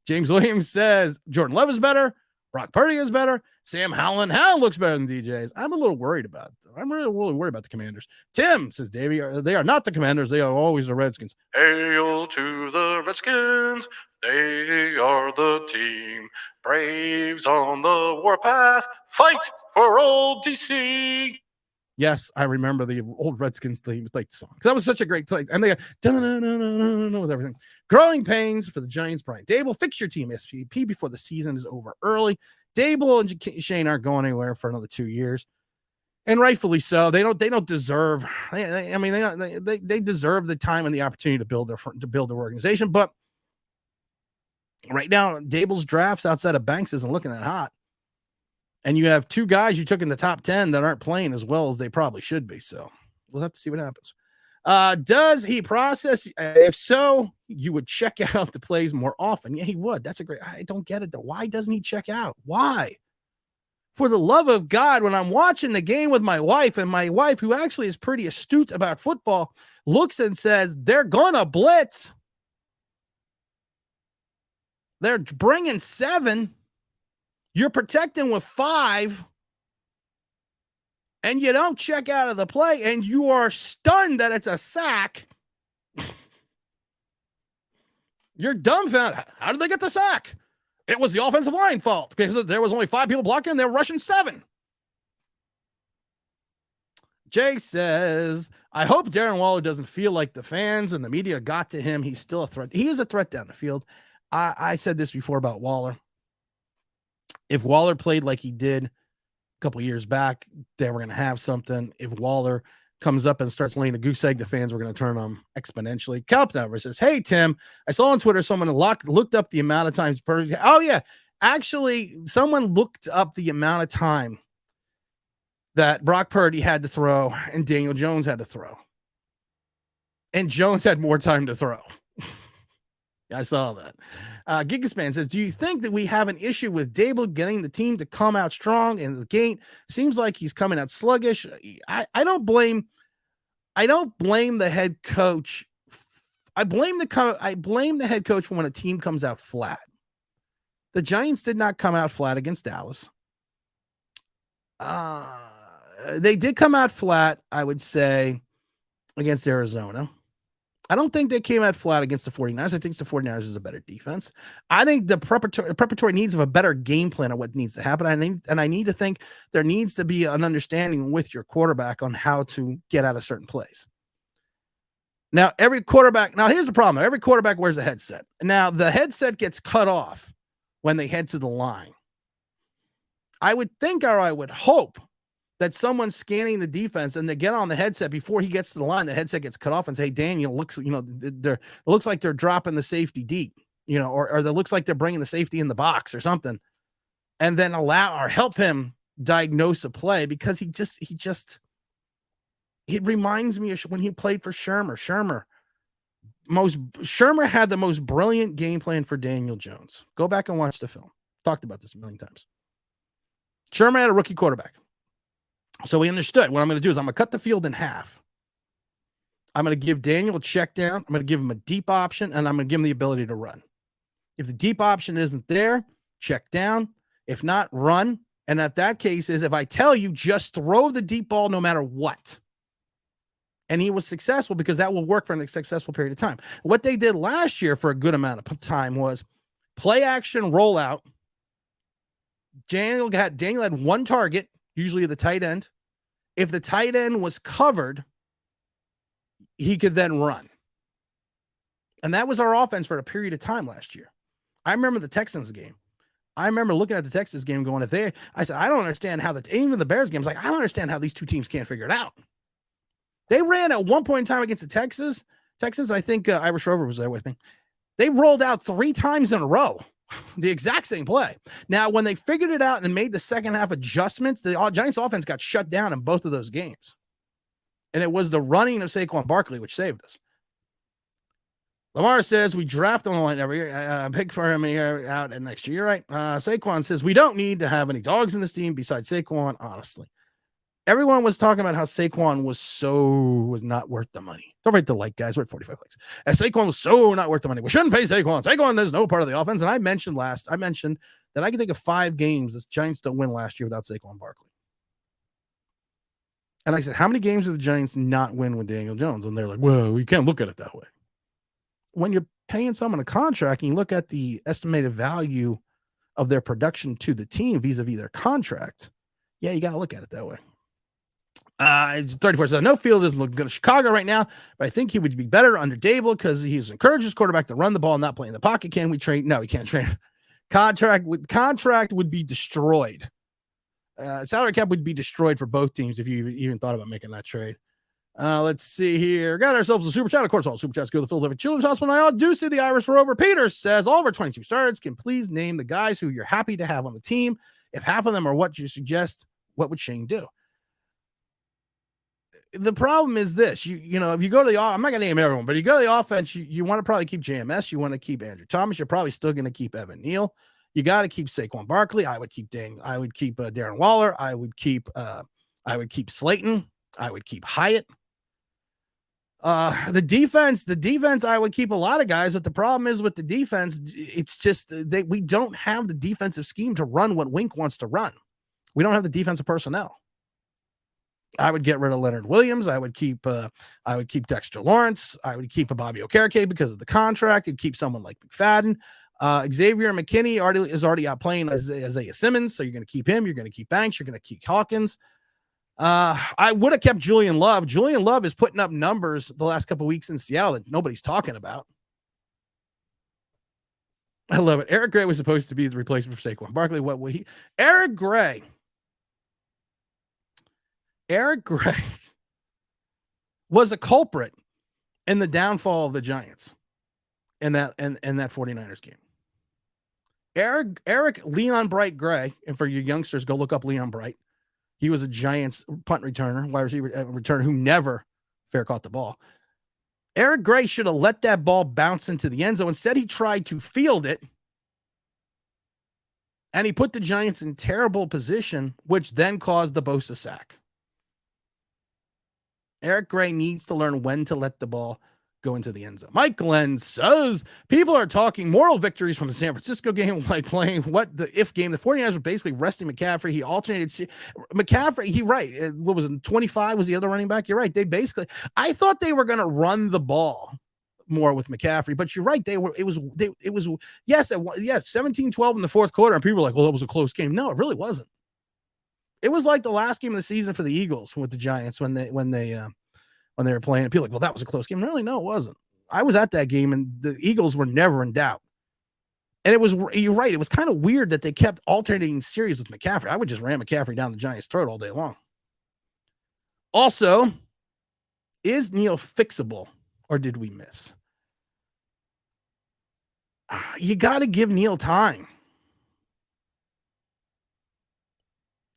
James Williams says, Jordan Love is better. Brock Purdy is better. Sam Howland looks better than DJ's. I'm a little worried about it. I'm really worried about the Commanders. Tim says, Davey, they are not the Commanders. They are always the Redskins. Hail to the Redskins. They are the team. Braves on the warpath. Fight for old DC. Yes, I remember the old Redskins theme like song. That was such a great take. And they got with everything. Growing pains for the Giants. Brian Dable, fix your team SPP before the season is over early. Dable and Shane aren't going anywhere for another 2 years, and rightfully so. They don't deserve. They deserve the time and the opportunity to build their organization. But right now, Dable's drafts outside of Banks isn't looking that hot, and you have 2 guys you took in the top 10 that aren't playing as well as they probably should be. So we'll have to see what happens. Does he process? If so, you would check out the plays more often. Yeah, he would. That's a great. I don't get it though. Why doesn't he check out? Why? For the love of God, when I'm watching the game with my wife, and my wife, who actually is pretty astute about football, looks and says, they're gonna blitz. They're bringing 7. You're protecting with 5. And you don't check out of the play, and you are stunned that it's a sack. You're dumbfounded. How did they get the sack? It was the offensive line fault because there was only 5 people blocking, and they were rushing 7. Jay says, I hope Darren Waller doesn't feel like the fans and the media got to him. He's still a threat. He is a threat down the field. I said this before about Waller. If Waller played like he did couple of years back, they were going to have something. If Waller comes up and starts laying a goose egg, the fans were going to turn on exponentially. Calpnover says, hey, Tim, I saw on Twitter someone looked up the amount of times oh, yeah. Actually, someone looked up the amount of time that Brock Purdy had to throw and Daniel Jones had to throw. And Jones had more time to throw. I saw that. Gigaspan says, do you think that we have an issue with Dable getting the team to come out strong in the gate? Seems like he's coming out sluggish. I don't blame the head coach. I blame the head coach for when a team comes out flat. The Giants did not come out flat against Dallas. They did come out flat, I would say, against Arizona. I don't think they came out flat against the 49ers. I think the 49ers is a better defense. I think the preparatory needs of a better game plan of what needs to happen. I need to think there needs to be an understanding with your quarterback on how to get out of certain plays. Now, here's the problem. Every quarterback wears a headset. Now, the headset gets cut off when they head to the line. I would think, or I would hope, that someone's scanning the defense and they get on the headset before he gets to the line. The headset gets cut off and say, Daniel, it looks like they're dropping the safety deep, or it looks like they're bringing the safety in the box or something, and then help him diagnose a play, because it reminds me of when he played for Shermer. Shermer had the most brilliant game plan for Daniel Jones. Go back and watch the film. Talked about this a million times. Shermer had a rookie quarterback. So we understood what I'm going to do is I'm going to cut the field in half. I'm going to give Daniel a check down. I'm going to give him a deep option, and I'm going to give him the ability to run. If the deep option isn't there, check down. If not, run. And at that case is if I tell you, just throw the deep ball no matter what. And he was successful because that will work for a successful period of time. What they did last year for a good amount of time was play action rollout. Daniel had one target, usually the tight end. If the tight end was covered, he could then run. And that was our offense for a period of time last year. I remember the Texans game. I remember looking at the Texans game going, I said, I don't understand how even the Bears game was like, I don't understand how these two teams can't figure it out. They ran at one point in time against the Texans. I think Irish Rover was there with me. They rolled out 3 times in a row. The exact same play. Now, when they figured it out and made the second half adjustments, the Giants offense got shut down in both of those games. And it was the running of Saquon Barkley which saved us. Lamar says we draft on the line every year. Pick for him out and next year. You're right. Saquon says we don't need to have any dogs in this team besides Saquon, honestly. Everyone was talking about how Saquon was not worth the money. Don't forget to like, guys. We're at 45 likes. And Saquon was so not worth the money. We shouldn't pay Saquon. Saquon is no part of the offense. And I mentioned that I can think of 5 games the Giants don't win last year without Saquon Barkley. And I said, how many games did the Giants not win with Daniel Jones? And they're like, well, you can't look at it that way. When you're paying someone a contract and you look at the estimated value of their production to the team vis-a-vis their contract, yeah, you got to look at it that way. 34 says, no, Field isn't looking good at Chicago right now, but I think he would be better under Dable because he's encouraged his quarterback to run the ball and not play in the pocket. Can we trade? No, we can't trade. Contract would be destroyed. Salary cap would be destroyed for both teams if you even thought about making that trade. Let's see here. Got ourselves a super chat. Of course, all super chats go to the Philadelphia Children's Hospital. I do see the Irish Rover. Peter says, all of our 22 starters, can please name the guys who you're happy to have on the team. If half of them are what you suggest, what would Shane do? The problem is this, you know, if you go to the, I'm not going to name everyone, but you go to the offense, you want to probably keep JMS. You want to keep Andrew Thomas. You're probably still going to keep Evan Neal. You got to keep Saquon Barkley. I would keep Darren Waller. I would keep Slayton. I would keep Hyatt. The defense, I would keep a lot of guys, but the problem is with the defense, it's just we don't have the defensive scheme to run what Wink wants to run. We don't have the defensive personnel. I would get rid of Leonard Williams. I would keep Dexter Lawrence. I would keep a Bobby Okereke because of the contract. You'd keep someone like McFadden. Xavier McKinney is already out playing as Isaiah Simmons, so you're going to keep him. You're going to keep Banks. You're going to keep Hawkins. I would have kept Julian Love. Julian Love is putting up numbers the last couple of weeks in Seattle that nobody's talking about. I love it. Eric Gray was supposed to be the replacement for Saquon Barkley. What would he? Eric Gray was a culprit in the downfall of the Giants in that 49ers game. Eric Leon Bright Gray, and for your youngsters, go look up Leon Bright. He was a Giants punt returner, wide receiver returner who never fair caught the ball. Eric Gray should have let that ball bounce into the end zone. Instead, he tried to field it, and he put the Giants in terrible position, which then caused the Bosa sack. Eric Gray needs to learn when to let the ball go into the end zone. Mike Glenn says, people are talking moral victories from the San Francisco game, like playing the if game. The 49ers were basically resting McCaffrey. He alternated McCaffrey. What was it? 25 was the other running back. You're right. I thought they were going to run the ball more with McCaffrey, but you're right. It was 17-12 in the fourth quarter. And people were like, well, that was a close game. No, it really wasn't. It was like the last game of the season for the Eagles with the Giants when they were playing. And people were like, well, that was a close game. Really? No, it wasn't. I was at that game, and the Eagles were never in doubt. And you're right. It was kind of weird that they kept alternating series with McCaffrey. I would just ram McCaffrey down the Giants' throat all day long. Also, is Neal fixable, or did we miss? You got to give Neal time.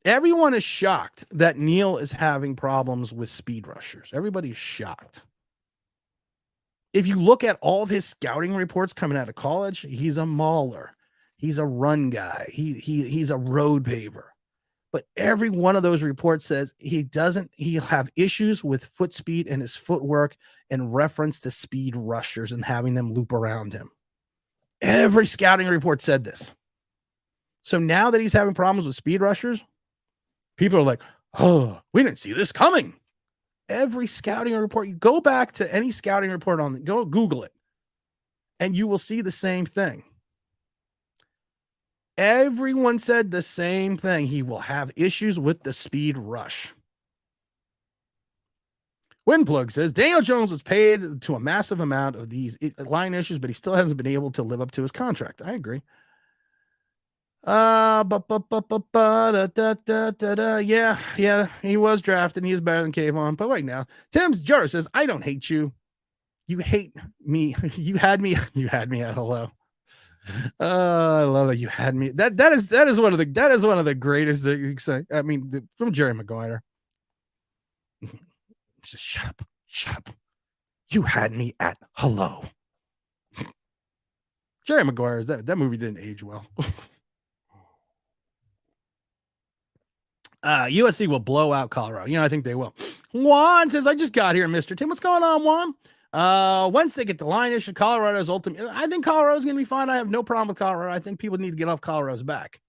Everyone is shocked that Neal is having problems with speed rushers. Everybody's shocked. If you look at all of his scouting reports coming out of college, he's a mauler. He's a run guy. He's a road paver. But every one of those reports says he'll have issues with foot speed and his footwork in reference to speed rushers and having them loop around him. Every scouting report said this. So now that he's having problems with speed rushers, people are like, oh, we didn't see this coming. Every scouting report, you go back to any scouting report go Google it, and you will see the same thing. Everyone said the same thing. He will have issues with the speed rush. Windplug says, Daniel Jones was paid to a massive amount of these line issues, but he still hasn't been able to live up to his contract. I agree. Yeah, he was drafted. He is better than Kayvon. But right now, Tim's Jar says, I don't hate you. You hate me. You had me at hello. I love that you had me. That is one of the greatest that you can say. I mean, from Jerry Maguire. Just shut up. You had me at hello. Jerry Maguire, that movie didn't age well. USC will blow out Colorado. I think they will. Juan says, I just got here, Mr. Tim. What's going on, Juan? Once they get the line issue, Colorado's ultimate. I think Colorado's going to be fine. I have no problem with Colorado. I think people need to get off Colorado's back.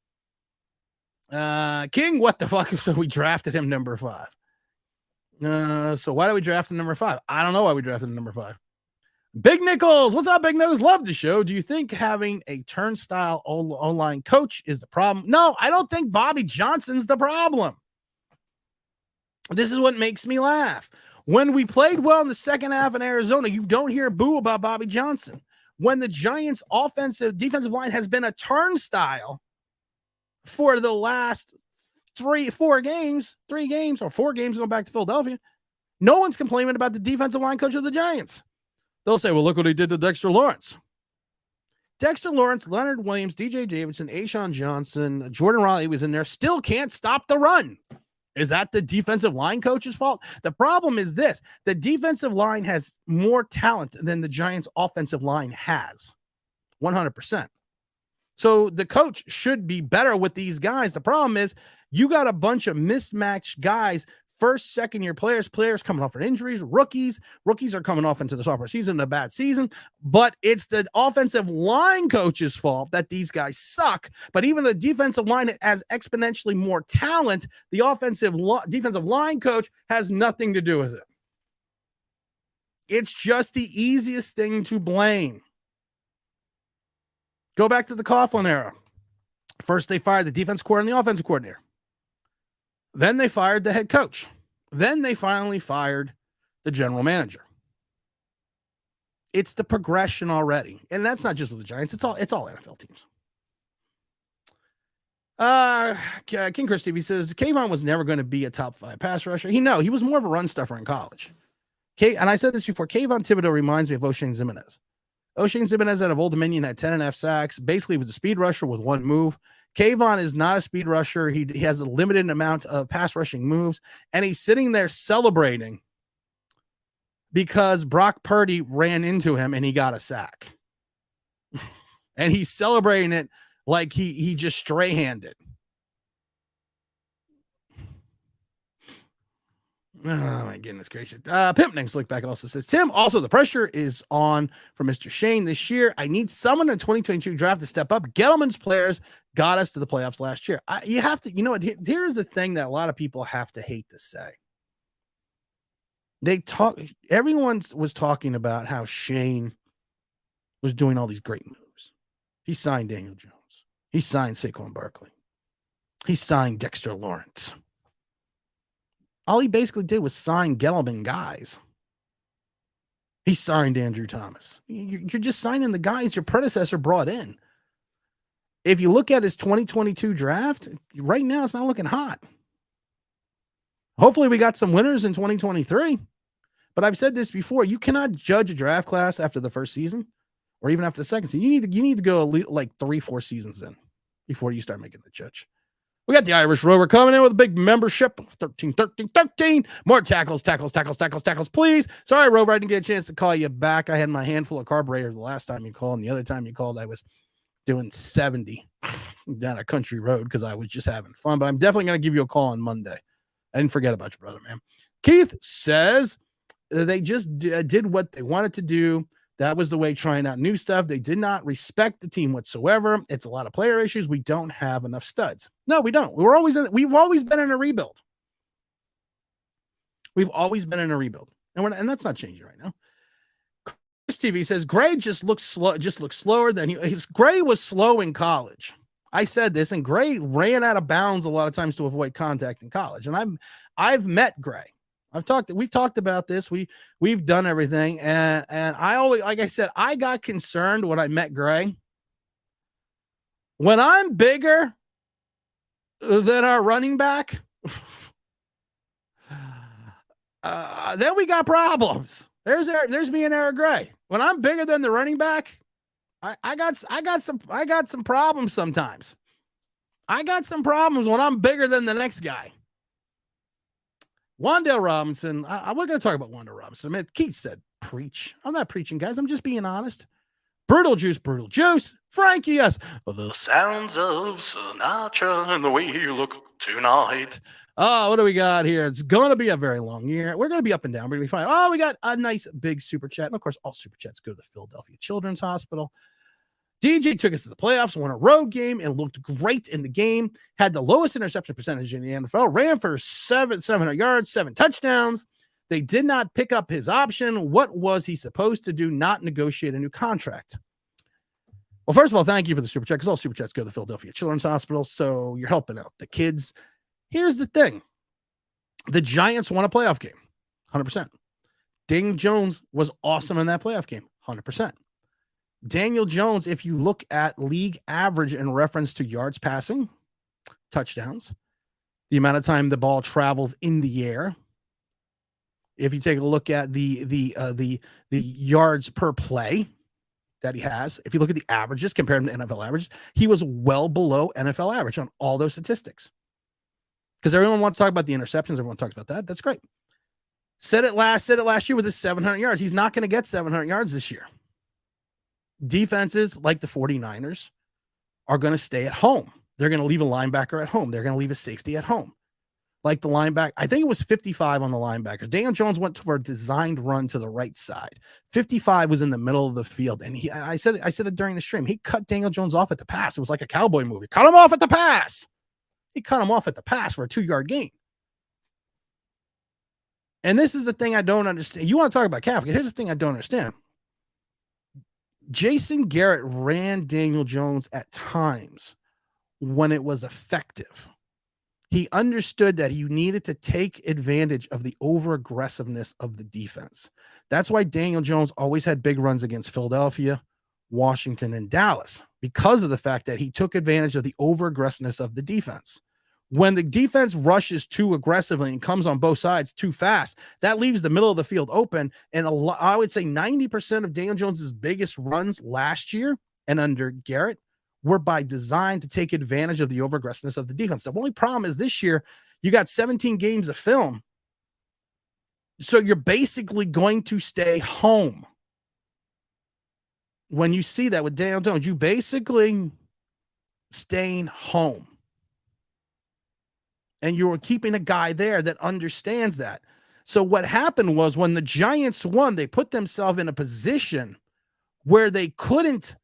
King, what the fuck? So we drafted him number 5. So why do we draft him number 5? I don't know why we drafted him number 5. Big Nichols, what's up, Big Nichols? Love the show. Do you think having a turnstile online coach is the problem? No, I don't think Bobby Johnson's the problem. This is what makes me laugh. When we played well in the second half in Arizona, you don't hear a boo about Bobby Johnson. When the Giants' defensive line has been a turnstile for the last 4 games going back to Philadelphia, no one's complaining about the defensive line coach of the Giants. They'll say, well, look what he did to Dexter Lawrence. Dexter Lawrence, Leonard Williams, DJ Davidson, A'Shaun Johnson, Jordan Riley was in there, still can't stop the run. Is that the defensive line coach's fault? The problem is this. The defensive line has more talent than the Giants' offensive line has. 100%. So the coach should be better with these guys. The problem is you got a bunch of mismatched guys, first, second-year players coming off for injuries, rookies are coming off into the sophomore season, a bad season, but it's the offensive line coach's fault that these guys suck. But even the defensive line has exponentially more talent. The defensive line coach has nothing to do with it. It's just the easiest thing to blame. Go back to the Coughlin era. First, they fired the defense coordinator and the offensive coordinator. Then they fired the head coach. Then they finally fired the general manager. It's the progression already. And that's not just with the Giants. It's all NFL teams. King Chris TV says, Kayvon was never going to be a top 5 pass rusher. He was more of a run stuffer in college. And I said this before, Kayvon Thibodeau reminds me of O'Shane Ximines. O'Shane Ximines out of Old Dominion had 10.5 sacks. Basically, was a speed rusher with one move. Kayvon is not a speed rusher. He has a limited amount of pass rushing moves, and he's sitting there celebrating because Brock Purdy ran into him and he got a sack. And he's celebrating it like he just stray-handed. Oh, my goodness gracious. Pimp Names Look Back also says, Tim, also the pressure is on for Mr. Shane this year. I need someone in 2022 draft to step up. Gettleman's players got us to the playoffs last year. You have to, here's the thing that a lot of people have to hate to say. Everyone was talking about how Shane was doing all these great moves. He signed Daniel Jones. He signed Saquon Barkley. He signed Dexter Lawrence. All he basically did was sign Gettleman guys. He signed Andrew Thomas. You're just signing the guys your predecessor brought in. If you look at his 2022 draft, right now it's not looking hot. Hopefully we got some winners in 2023. But I've said this before, you cannot judge a draft class after the first season or even after the second season. You need to go like 3-4 seasons in before you start making the judge. We got the Irish Rover coming in with a big membership of 13. More tackles, please. Sorry, Rover, I didn't get a chance to call you back. I had my handful of carburetor the last time you called, and the other time you called, I was doing 70 down a country road because I was just having fun. But I'm definitely going to give you a call on Monday. I didn't forget about your brother, man. Keith says they just did what they wanted to do. That was the way, trying out new stuff. They did not respect the team whatsoever. It's a lot of player issues. We don't have enough studs. No, we don't. We've always been in a rebuild. We've always been in a rebuild. And that's not changing right now. Chris TV says Gray just looks slower than Gray was slow in college. I said this, and Gray ran out of bounds a lot of times to avoid contact in college. And I've met Gray. We've talked about this. We've done everything. And I always, like I said, I got concerned when I met Gray. When I'm bigger than our running back, then we got problems. There's me and Eric Gray. When I'm bigger than the running back, I got some problems sometimes. I got some problems when I'm bigger than the next guy. Wan'Dale Robinson, we're going to talk about Wan'Dale Robinson. I mean, Keith said, preach. I'm not preaching, guys. I'm just being honest. Brutal Juice, Frankie S. The sounds of Sinatra and the way you look tonight. Oh, what do we got here? It's going to be a very long year. We're going to be up and down. We're going to be fine. Oh, we got a nice big super chat. And of course, all super chats go to the Philadelphia Children's Hospital. DJ took us to the playoffs, won a road game, and looked great in the game. Had the lowest interception percentage in the NFL. Ran for 700 yards, 7 touchdowns. They did not pick up his option. What was he supposed to do? Not negotiate a new contract. Well, first of all, thank you for the super chat, because all super chats go to the Philadelphia Children's Hospital, so you're helping out the kids. Here's the thing. The Giants won a playoff game, 100%. Daniel Jones was awesome in that playoff game, 100%. Daniel Jones, if you look at league average in reference to yards passing, touchdowns, the amount of time the ball travels in the air, if you take a look at the yards per play that he has, if you look at the averages compared to NFL average, he was well below NFL average on all those statistics. Because everyone wants to talk about the interceptions. Everyone talks about that. That's great. Said it last year with his 700 yards. He's not going to get 700 yards this year. Defenses like the 49ers are going to stay at home. They're going to leave a linebacker at home. They're going to leave a safety at home. Like the linebacker, I think it was 55 on the linebackers. Daniel Jones went for a designed run to the right side. 55 was in the middle of the field. And I said it during the stream. He cut Daniel Jones off at the pass. It was like a cowboy movie. Cut him off at the pass. He cut him off at the pass for a 2-yard gain. And this is the thing I don't understand. You want to talk about Kafka? Here's the thing I don't understand. Jason Garrett ran Daniel Jones at times when it was effective. He understood that you needed to take advantage of the over-aggressiveness of the defense. That's why Daniel Jones always had big runs against Philadelphia, Washington, and Dallas, because of the fact that he took advantage of the over-aggressiveness of the defense. When the defense rushes too aggressively and comes on both sides too fast, that leaves the middle of the field open. And I would say 90% of Daniel Jones's biggest runs last year and under Garrett were by design to take advantage of the over-aggressiveness of the defense. The only problem is this year, you got 17 games of film. So you're basically going to stay home. When you see that with Daniel Jones, you basically staying home. And you're keeping a guy there that understands that. So what happened was when the Giants won, they put themselves in a position where they couldn't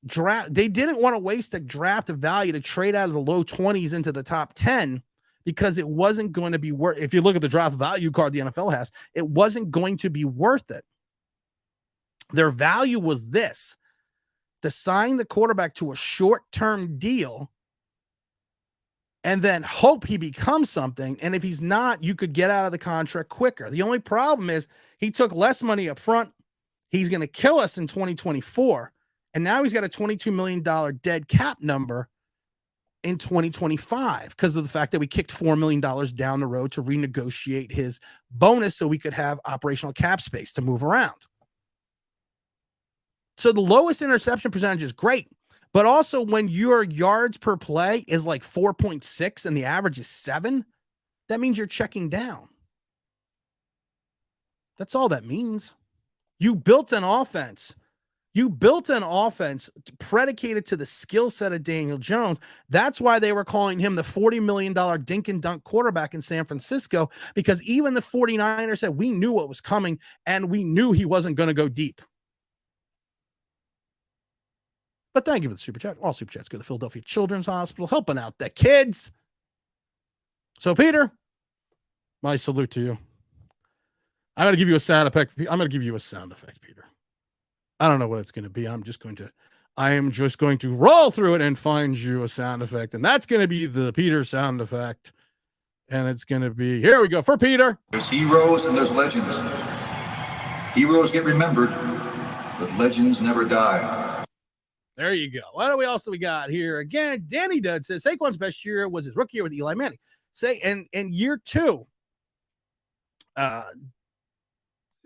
draft. They didn't want to waste a draft of value to trade out of the low 20s into the top 10 because it wasn't going to be worth. If you look at the draft value card the NFL has, it wasn't going to be worth it. Their value was this: to sign the quarterback to a short-term deal and then hope he becomes something. And if he's not, you could get out of the contract quicker. The only problem is he took less money up front. He's going to kill us in 2024. And now he's got a $22 million dead cap number in 2025 because of the fact that we kicked $4 million down the road to renegotiate his bonus so we could have operational cap space to move around. So the lowest interception percentage is great. But also when your yards per play is like 4.6 and the average is 7, that means you're checking down. That's all that means. You built an offense. You built an offense predicated to the skill set of Daniel Jones. That's why they were calling him the $40 million dink and dunk quarterback in San Francisco, because even the 49ers said we knew what was coming and we knew he wasn't going to go deep. But thank you for the super chat. All super chats go to the Philadelphia Children's Hospital, helping out the kids. So, Peter, my salute to you. I'm going to give you a sound effect. I'm going to give you a sound effect, Peter. I don't know what it's going to be. I am just going to roll through it and find you a sound effect. And that's going to be the Peter sound effect. And it's going to be, here we go, for Peter. There's heroes and there's legends. Heroes get remembered, but legends never die. There you go. What do we got here? Again, Danny Dudd says Saquon's best year was his rookie year with Eli Manning. And year 2,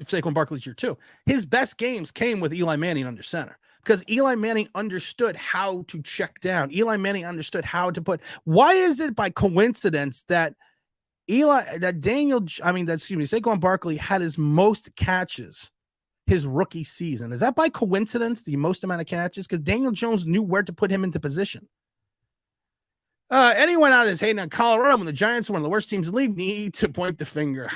Saquon Barkley's year 2, his best games came with Eli Manning under center because Eli Manning understood how to check down. Eli Manning understood how to put. Why is it by coincidence that Saquon Barkley had his most catches his rookie season. Is that by coincidence, the most amount of catches? Because Daniel Jones knew where to put him into position. Anyone out there is hating on Colorado when the Giants are one of the worst teams in the league need to point the finger.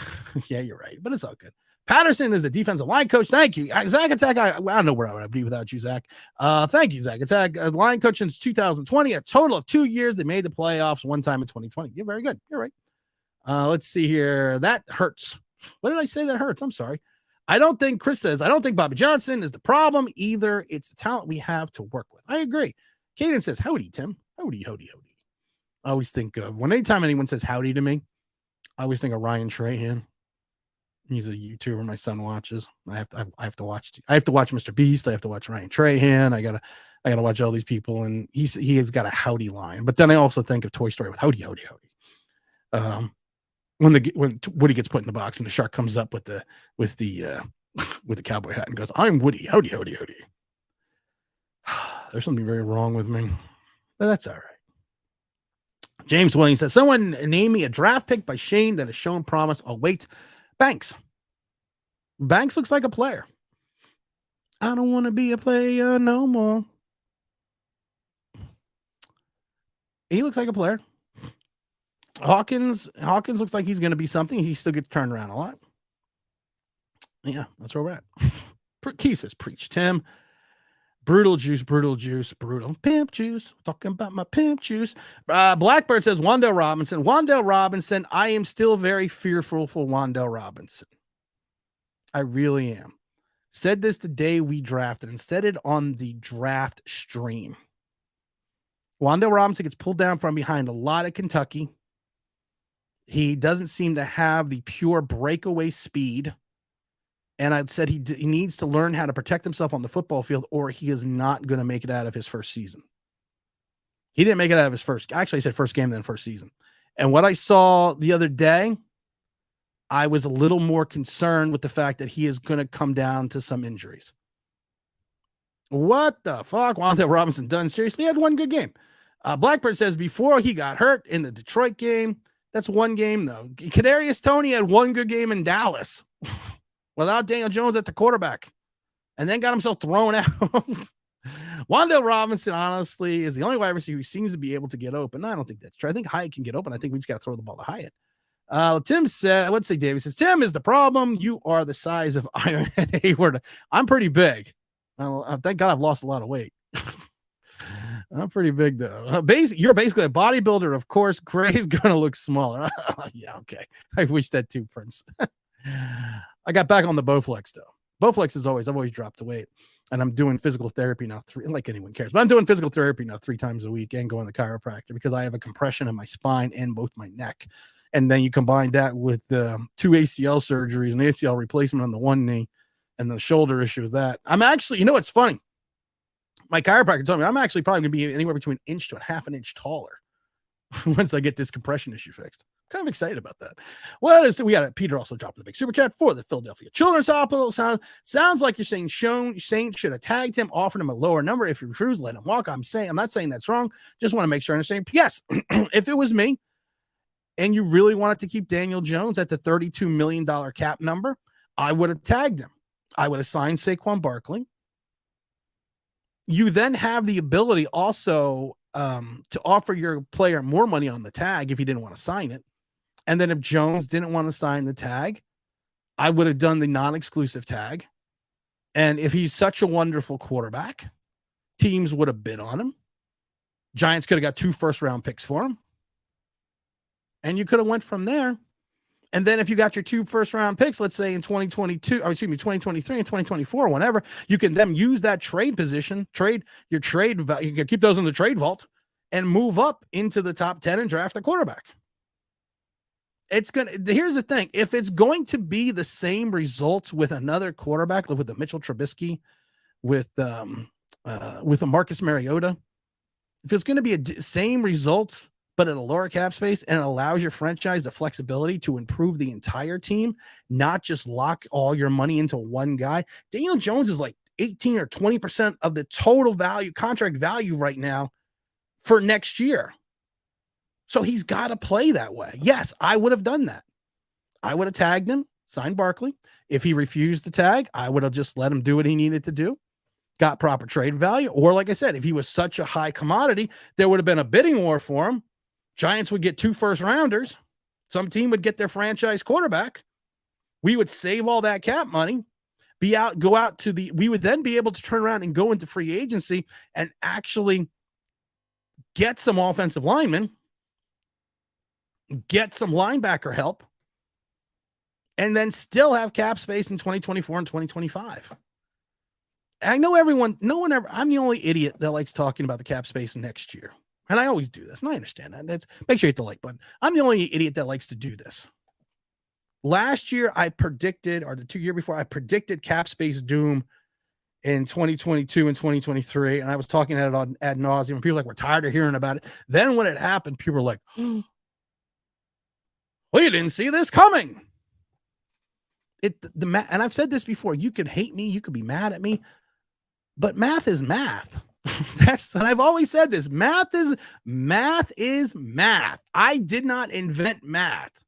Yeah, you're right, but it's all good. Patterson is the defensive line coach. Thank you. Zach Attack, I don't know where I would be without you, Zach. Thank you, Zach Attack. Line coach since 2020, a total of 2 years. They made the playoffs one time in 2020. You're very good. You're right. Let's see here. That hurts. What did I say that hurts? I'm sorry. Chris says, I don't think Bobby Johnson is the problem either. It's the talent we have to work with. I agree. Caden says, howdy, Tim. Howdy. I always think of anytime anyone says howdy to me, I always think of Ryan Trahan. He's a YouTuber my son watches. I have to watch Mr. Beast. I have to watch Ryan Trahan. I gotta watch all these people, and he has got a howdy line. But then I also think of Toy Story with howdy. When Woody gets put in the box and the shark comes up with the cowboy hat and goes, I'm Woody. Howdy. There's something very wrong with me, but that's all right. James Williams says, someone name me a draft pick by Shane that has shown promise. I'll wait. Banks looks like a player. I don't want to be a player no more. He looks like a player. Hawkins looks like he's going to be something. He still gets turned around a lot. Yeah, that's where we're at. Key says, preach, Tim. Brutal juice. Pimp juice. Talking about my pimp juice. Blackbird says, Wan'Dale Robinson. I am still very fearful for Wan'Dale Robinson. I really am. Said this the day we drafted and said it on the draft stream. Wan'Dale Robinson gets pulled down from behind a lot at Kentucky. He doesn't seem to have the pure breakaway speed. And I said he needs to learn how to protect himself on the football field, or he is not going to make it out of his first season. He didn't make it out of his first. Actually, I said first game, then first season. And what I saw the other day, I was a little more concerned with the fact that he is going to come down to some injuries. What the fuck? Wan'Dale Robinson done? Seriously, he had one good game. Blackbird says before he got hurt in the Detroit game, that's one game though. Kadarius Toney had one good game in Dallas. Without Daniel Jones at the quarterback, and then got himself thrown out. Wan'Dale Robinson, honestly, is the only wide receiver who seems to be able to get open. No, I don't think that's true. I think Hyatt can get open. I think we just got to throw the ball to Hyatt. Tim said, let's say David says, Tim is the problem. You are the size of Iron Head Hayward. I'm pretty big. Thank God I've lost a lot of weight. I'm pretty big, though. You're basically a bodybuilder. Of course, Gray's going to look smaller. Yeah, okay. I wish that too, Prince. I got back on the Bowflex though. Bowflex I've always dropped the weight, and I'm doing physical therapy now. Like anyone cares, but I'm doing physical therapy now 3 times a week and going to the chiropractor because I have a compression in my spine and both my neck. And then you combine that with the 2 ACL surgeries and ACL replacement on the one knee and the shoulder issue with that. I'm actually, you know, what's funny? My chiropractor told me I'm actually probably going to be anywhere between an inch to a half an inch taller once I get this compression issue fixed. Kind of excited about that. Well, we got Peter also dropping the big super chat for the Philadelphia Children's Hospital. Sounds like you're saying Saint should have tagged him, offered him a lower number. If he refused, let him walk. I'm not saying that's wrong. Just want to make sure I understand. Yes, if it was me and you really wanted to keep Daniel Jones at the $32 million cap number, I would have tagged him. I would have signed Saquon Barkley. You then have the ability also to offer your player more money on the tag if he didn't want to sign it. And then if Jones didn't want to sign the tag, I would have done the non-exclusive tag. And if he's such a wonderful quarterback, teams would have bid on him. Giants could have got 2 first-round picks for him. And you could have went from there. And then if you got your 2 first-round picks, let's say in 2023 and 2024, whenever, you can then use that trade position, you can keep those in the trade vault and move up into the top 10 and draft a quarterback. Here's the thing. If it's going to be the same results with another quarterback, like with the Mitchell Trubisky, with a Marcus Mariota, if it's going to be same results, but at a lower cap space, and it allows your franchise the flexibility to improve the entire team, not just lock all your money into one guy. Daniel Jones is like 18 or 20% of the total value, contract value right now for next year. So he's got to play that way. Yes, I would have done that. I would have tagged him. signed Barkley. If he refused to tag, I would have just let him do what he needed to do, got proper trade value. Or like I said, if he was such a high commodity, there would have been a bidding war for him. Giants would get 2 first-rounders. Some team would get their franchise quarterback. We would save all that cap money, we would then be able to turn around and go into free agency and actually get some offensive linemen, get some linebacker help, and then still have cap space in 2024 and 2025. I know I'm the only idiot that likes talking about the cap space next year. And I always do this, and I understand that. Make sure you hit the like button. I'm the only idiot that likes to do this. Last year, I predicted, or the 2 year before, I predicted cap space doom in 2022 and 2023, and I was talking at it on ad nauseum. People were like, we're tired of hearing about it. Then when it happened, people were like, oh, we didn't see this coming. And I've said this before. You could hate me, you could be mad at me, but math is math. And I've always said this. Math is math. I did not invent math.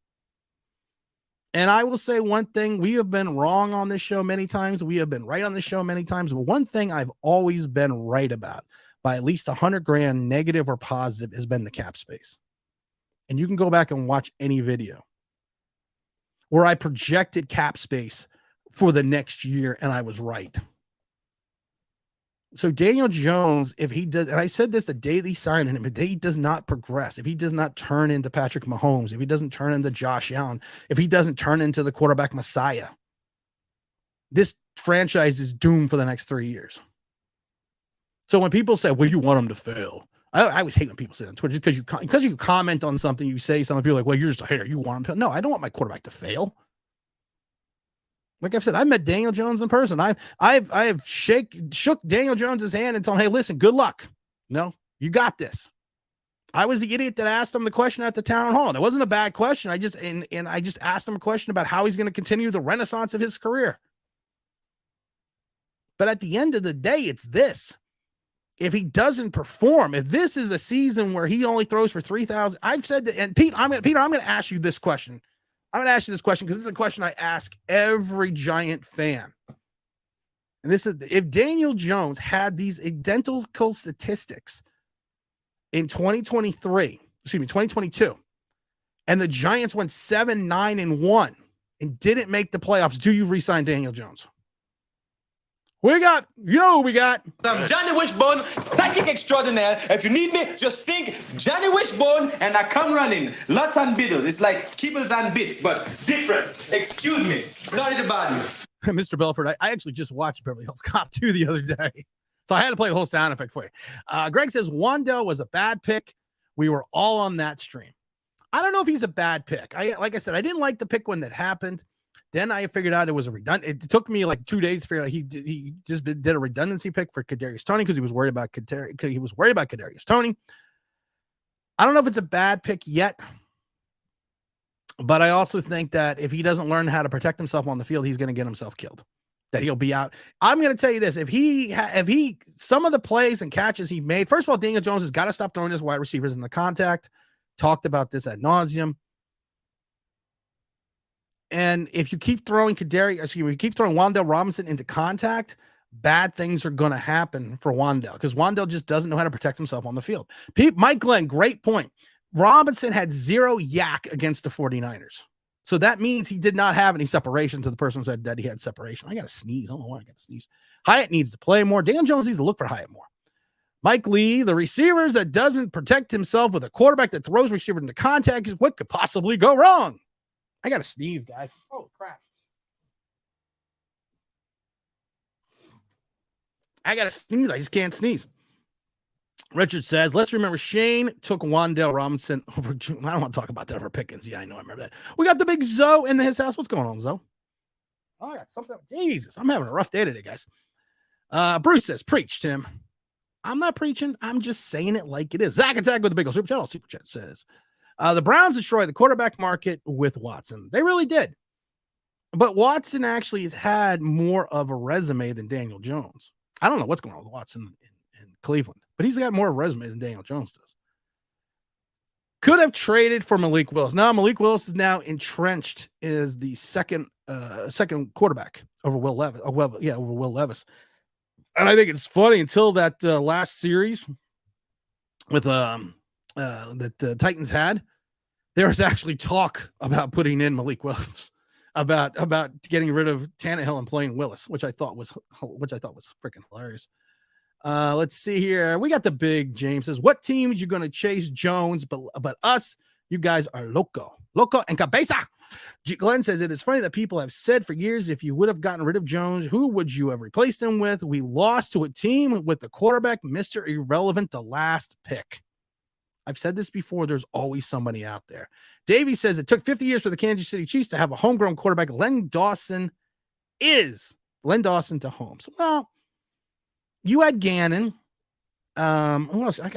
And I will say one thing, we have been wrong on this show many times. We have been right on this show many times. But one thing I've always been right about, by at least $100,000, negative or positive, has been the cap space. And you can go back and watch any video where I projected cap space for the next year, and I was right. So Daniel Jones, if he does, and I said this the day they signed him, if he does not progress, if he does not turn into Patrick Mahomes, if he doesn't turn into Josh Allen, if he doesn't turn into the quarterback messiah, this franchise is doomed for the next 3 years. So when people say, well, you want him to fail, I always hate when people say that on Twitter, just because you comment on something, you say something, people are like, well, you're just a hater, you want him to. No, I don't want my quarterback to fail. Like I've said, I've met Daniel Jones in person. I've shook Daniel Jones's hand and told him, hey, listen, good luck. No, you got this. I was the idiot that asked him the question at the town hall. And it wasn't a bad question. I just asked him a question about how he's going to continue the renaissance of his career. But at the end of the day, it's this. If he doesn't perform, if this is a season where he only throws for 3,000, I've said that, and Peter, I'm going to ask you this question. I'm going to ask you this question because this is a question I ask every Giant fan. And this is, if Daniel Jones had these identical statistics in 2022, and the Giants went 7-9-1 and didn't make the playoffs, do you re-sign Daniel Jones? We got I'm Johnny Wishbone, psychic extraordinaire. If you need me, just think Johnny Wishbone and I come running. Lots and biddles. It's like kibbles and bits, but different. Excuse me. Sorry about you. Mr. Belford, I actually just watched Beverly Hills Cop 2 the other day. So I had to play the whole sound effect for you. Greg says Wandell was a bad pick. We were all on that stream. I don't know if he's a bad pick. Like I said, I didn't like the pick when that happened. Then I figured out it was a redundant. It took me like 2 days to figure out he just did a redundancy pick for Kadarius Toney because he was worried about Kadarius Toney. I don't know if it's a bad pick yet, but I also think that if he doesn't learn how to protect himself on the field, he's going to get himself killed. That he'll be out. I'm going to tell you this: if he some of the plays and catches he made, first of all, Daniel Jones has got to stop throwing his wide receivers in the contact. Talked about this ad nauseum. And if you keep throwing Wandell Robinson into contact, bad things are going to happen for Wandell because Wandell just doesn't know how to protect himself on the field. Mike Glenn, great point. Robinson had 0 yak against the 49ers. So that means he did not have any separation to the person who said that he had separation. I got to sneeze. I don't know why I got to sneeze. Hyatt needs to play more. Dan Jones needs to look for Hyatt more. Mike Lee, the receivers that doesn't protect himself with a quarterback that throws receiver into contact, what could possibly go wrong? I got to sneeze, guys. Oh, crap. I got to sneeze. I just can't sneeze. Richard says, let's remember Shane took Wandell Robinson over. I don't want to talk about that over Pickens. Yeah, I know. I remember that. We got the big Zoe in his house. What's going on, Zoe? Oh, I got something. Jesus, I'm having a rough day today, guys. Bruce says, preach, Tim. I'm not preaching. I'm just saying it like it is. Zach Attack with the big super chat. Super chat says, the Browns destroyed the quarterback market with Watson. They really did. But Watson actually has had more of a resume than Daniel Jones. I don't know what's going on with Watson in Cleveland, but he's got more of a resume than Daniel Jones does. Could have traded for Malik Willis. Now Malik Willis is now entrenched as the second second quarterback over Will Levis. Over Will Levis. And I think it's funny until that last series with that the Titans had, there was actually talk about putting in Malik Willis, about getting rid of Tannehill and playing Willis, which I thought was freaking hilarious. Let's see here. We got the big James says, what teams you going to chase Jones, but us, you guys are loco and cabeza. Glenn says, it is funny that people have said for years, if you would have gotten rid of Jones, who would you have replaced him with? We lost to a team with the quarterback, Mr. Irrelevant, the last pick. I've said this before. There's always somebody out there. Davey says it took 50 years for the Kansas City Chiefs to have a homegrown quarterback. Len Dawson to Holmes. Well, you had Gannon. Who else? I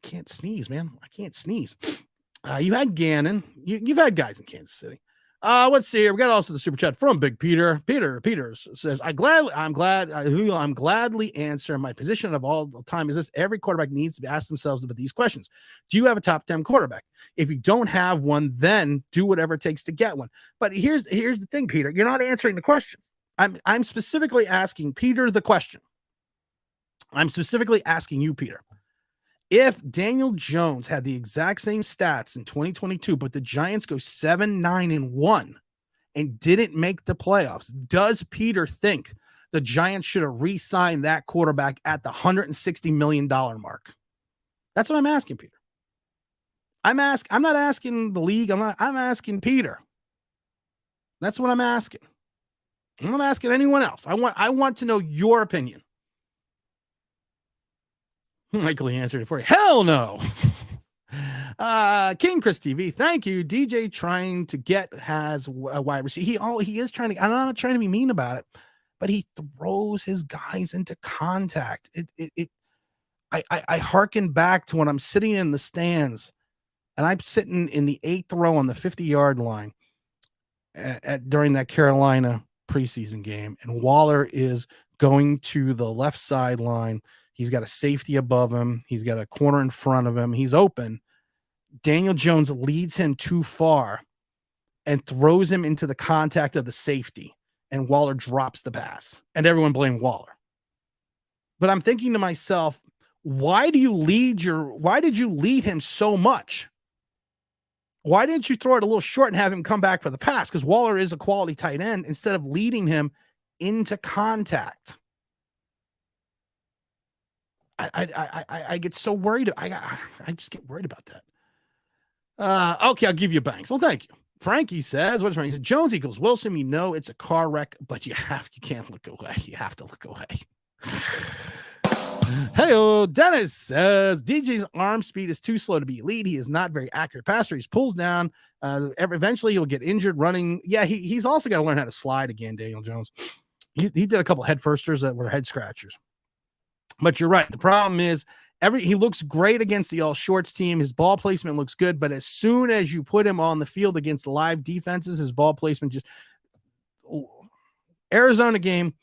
can't sneeze, man. I can't sneeze. You had Gannon. You've had guys in Kansas City. Let's see here. We got also the super chat from Big Peter. Peter says, I'm gladly answer. My position of all the time is this: every quarterback needs to ask themselves about these questions. Do you have a top 10 quarterback? If you don't have one, then do whatever it takes to get one. But here's the thing, Peter. You're not answering the question. I'm specifically asking Peter the question. I'm specifically asking you, Peter. If Daniel Jones had the exact same stats in 2022, but the Giants go 7-9-1 and didn't make the playoffs, does Peter think the Giants should have re-signed that quarterback at the $160 million mark? That's what I'm asking, Peter. I'm not asking the league. I'm asking Peter. That's what I'm asking. I'm not asking anyone else. I want to know your opinion. Michael answered it for you. Hell no. King Chris TV, thank you. DJ trying to get has a wide receiver. He is trying to. I'm not trying to be mean about it, but he throws his guys into contact. I hearken back to when I'm sitting in the stands, and I'm sitting in the 8th row on the 50-yard line during that Carolina preseason game, and Waller is going to the left sideline. He's got a safety above him. He's got a corner in front of him. He's open. Daniel Jones leads him too far and throws him into the contact of the safety, and Waller drops the pass, and everyone blamed Waller. But I'm thinking to myself, why did you lead him so much? Why didn't you throw it a little short and have him come back for the pass? Because Waller is a quality tight end, instead of leading him into contact. I get so worried. I just get worried about that. Okay, I'll give you Banks. Well, thank you. Frankie says, what's wrong? He said, Jones equals Wilson. You know it's a car wreck, but you can't look away. You have to look away. Hey, Dennis says DJ's arm speed is too slow to be elite. He is not very accurate passer. He pulls down. Eventually he'll get injured running. Yeah, he's also got to learn how to slide again, Daniel Jones. He did a couple head firsters that were head scratchers. But you're right. The problem is he looks great against the all shorts team. His ball placement looks good, but as soon as you put him on the field against live defenses, his ball placement just Arizona game,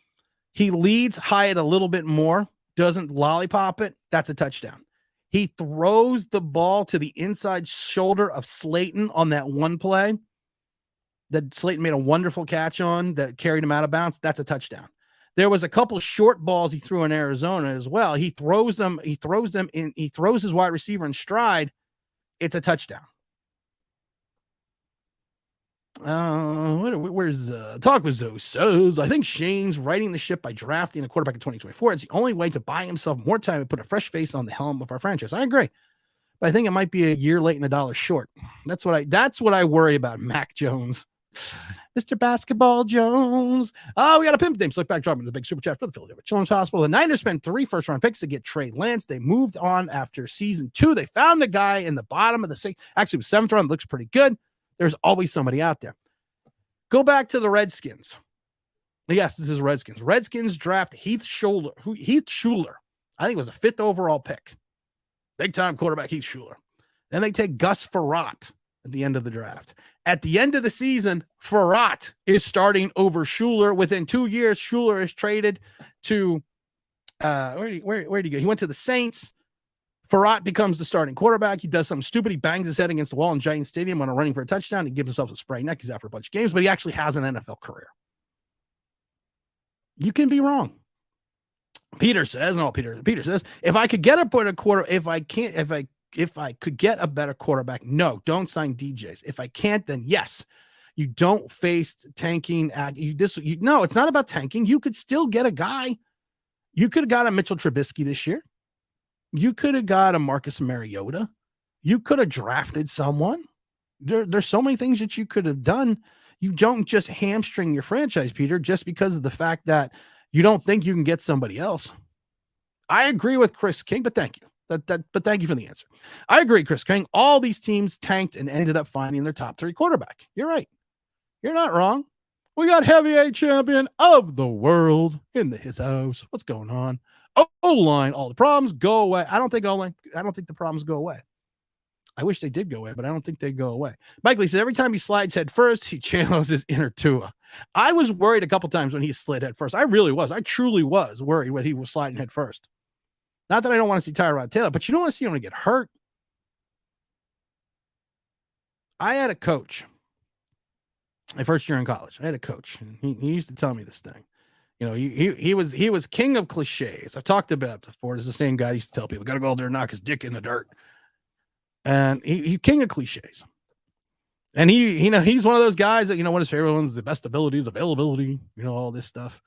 he leads Hyatt a little bit more, doesn't lollipop it. That's a touchdown. He throws the ball to the inside shoulder of Slayton on that one play that Slayton made a wonderful catch on that carried him out of bounds. That's a touchdown. There was a couple short balls he threw in Arizona as well. He throws his wide receiver in stride. It's a touchdown. Where's Talk with Zoe says, I think Shane's righting the ship by drafting a quarterback in 2024. It's the only way to buy himself more time and put a fresh face on the helm of our franchise. I agree, but I think it might be a year late and a dollar short. That's what I worry about. Mac Jones. Mr. Basketball Jones. Oh, we got a pimp name. Slick back dropping the big super chat for the Philadelphia Children's Hospital. The Niners spent 3 first-round picks to get Trey Lance. They moved on after season 2. They found a guy in the bottom of the 6th. Actually, it was 7th round. Looks pretty good. There's always somebody out there. Go back to the Redskins. Yes, this is Redskins. Redskins draft Heath Schuler. I think it was a 5th overall pick. Big-time quarterback Heath Schuler. Then they take Gus Frerotte at the end of the draft. At the end of the season, Frerotte is starting over Schuler. Within 2 years, Schuler is traded to where did he go? He went to the Saints. Farrat becomes the starting quarterback. He does something stupid. He bangs his head against the wall in Giant Stadium on a running for a touchdown. He gives himself a sprained neck. He's out for a bunch of games, but he actually has an NFL career. You can be wrong. Peter says, if I could get if I could get a better quarterback, no, don't sign DJs. If I can't, then yes. You don't face tanking. No, it's not about tanking. You could still get a guy. You could have got a Mitchell Trubisky this year. You could have got a Marcus Mariota. You could have drafted someone. There's so many things that you could have done. You don't just hamstring your franchise, Peter, just because of the fact that you don't think you can get somebody else. I agree with Chris King, but thank you. But thank you for the answer. I agree, Chris King. All these teams tanked and ended up finding their top 3 quarterback. You're right. You're not wrong. We got heavyweight champion of the world in his house. What's going on? O-line, all the problems go away. I don't think the problems go away. I wish they did go away, but I don't think they go away. Mike Lee said every time he slides head first, he channels his inner Tua. I was worried a couple times when he slid head first. I really was. I truly was worried when he was sliding head first. Not that I don't want to see Tyrod Taylor, but you don't want to see him get hurt. I had a coach. My first year in college, I had a coach. He used to tell me this thing. You know, he was king of cliches. I've talked about it before. It's the same guy who used to tell people, got to go out there and knock his dick in the dirt. And he's king of cliches. And he's one of those guys that, one of his favorite ones, the best abilities, availability, all this stuff.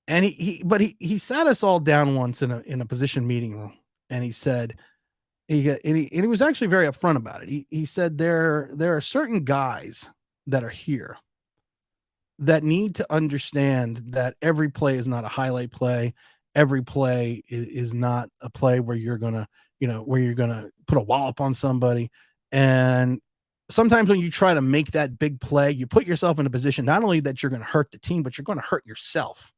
And he sat us all down once in a position meeting room, and he said, he was actually very upfront about it. He said there are certain guys that are here that need to understand that every play is not a highlight play. Every play is not a play where you're gonna put a wallop on somebody. And sometimes when you try to make that big play, you put yourself in a position not only that you're going to hurt the team, but you're going to hurt yourself.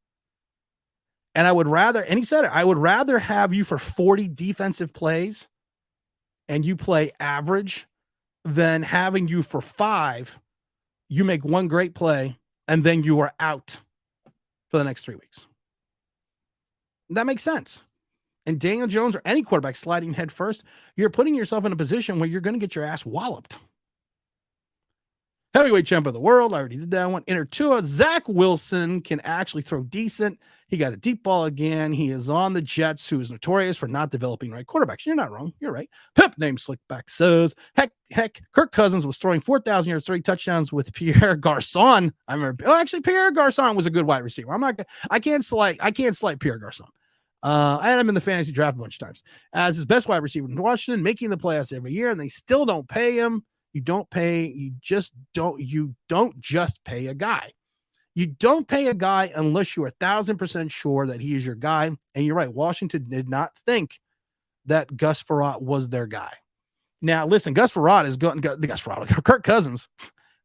And he said it, I would rather have you for 40 defensive plays and you play average than having you for 5. You make one great play and then you are out for the next 3 weeks. That makes sense. And Daniel Jones or any quarterback sliding head first, you're putting yourself in a position where you're going to get your ass walloped. Heavyweight champ of the world. I already did that one. Inner Tua. Zach Wilson can actually throw decent. He got a deep ball again. He is on the Jets, who is notorious for not developing right quarterbacks. You're not wrong. You're right. Pip name Slickback says, heck, Kirk Cousins was throwing 4,000 yards, 3 touchdowns with Pierre Garçon. I remember. Oh, actually, Pierre Garçon was a good wide receiver. I can't slight Pierre Garçon. I had him in the fantasy draft a bunch of times as his best wide receiver in Washington, making the playoffs every year, and they still don't pay him. You don't just pay a guy. You don't pay a guy unless you're 1,000% sure that he is your guy. And you're right. Washington did not think that Gus Farrat was their guy. Now, listen, Kirk Cousins.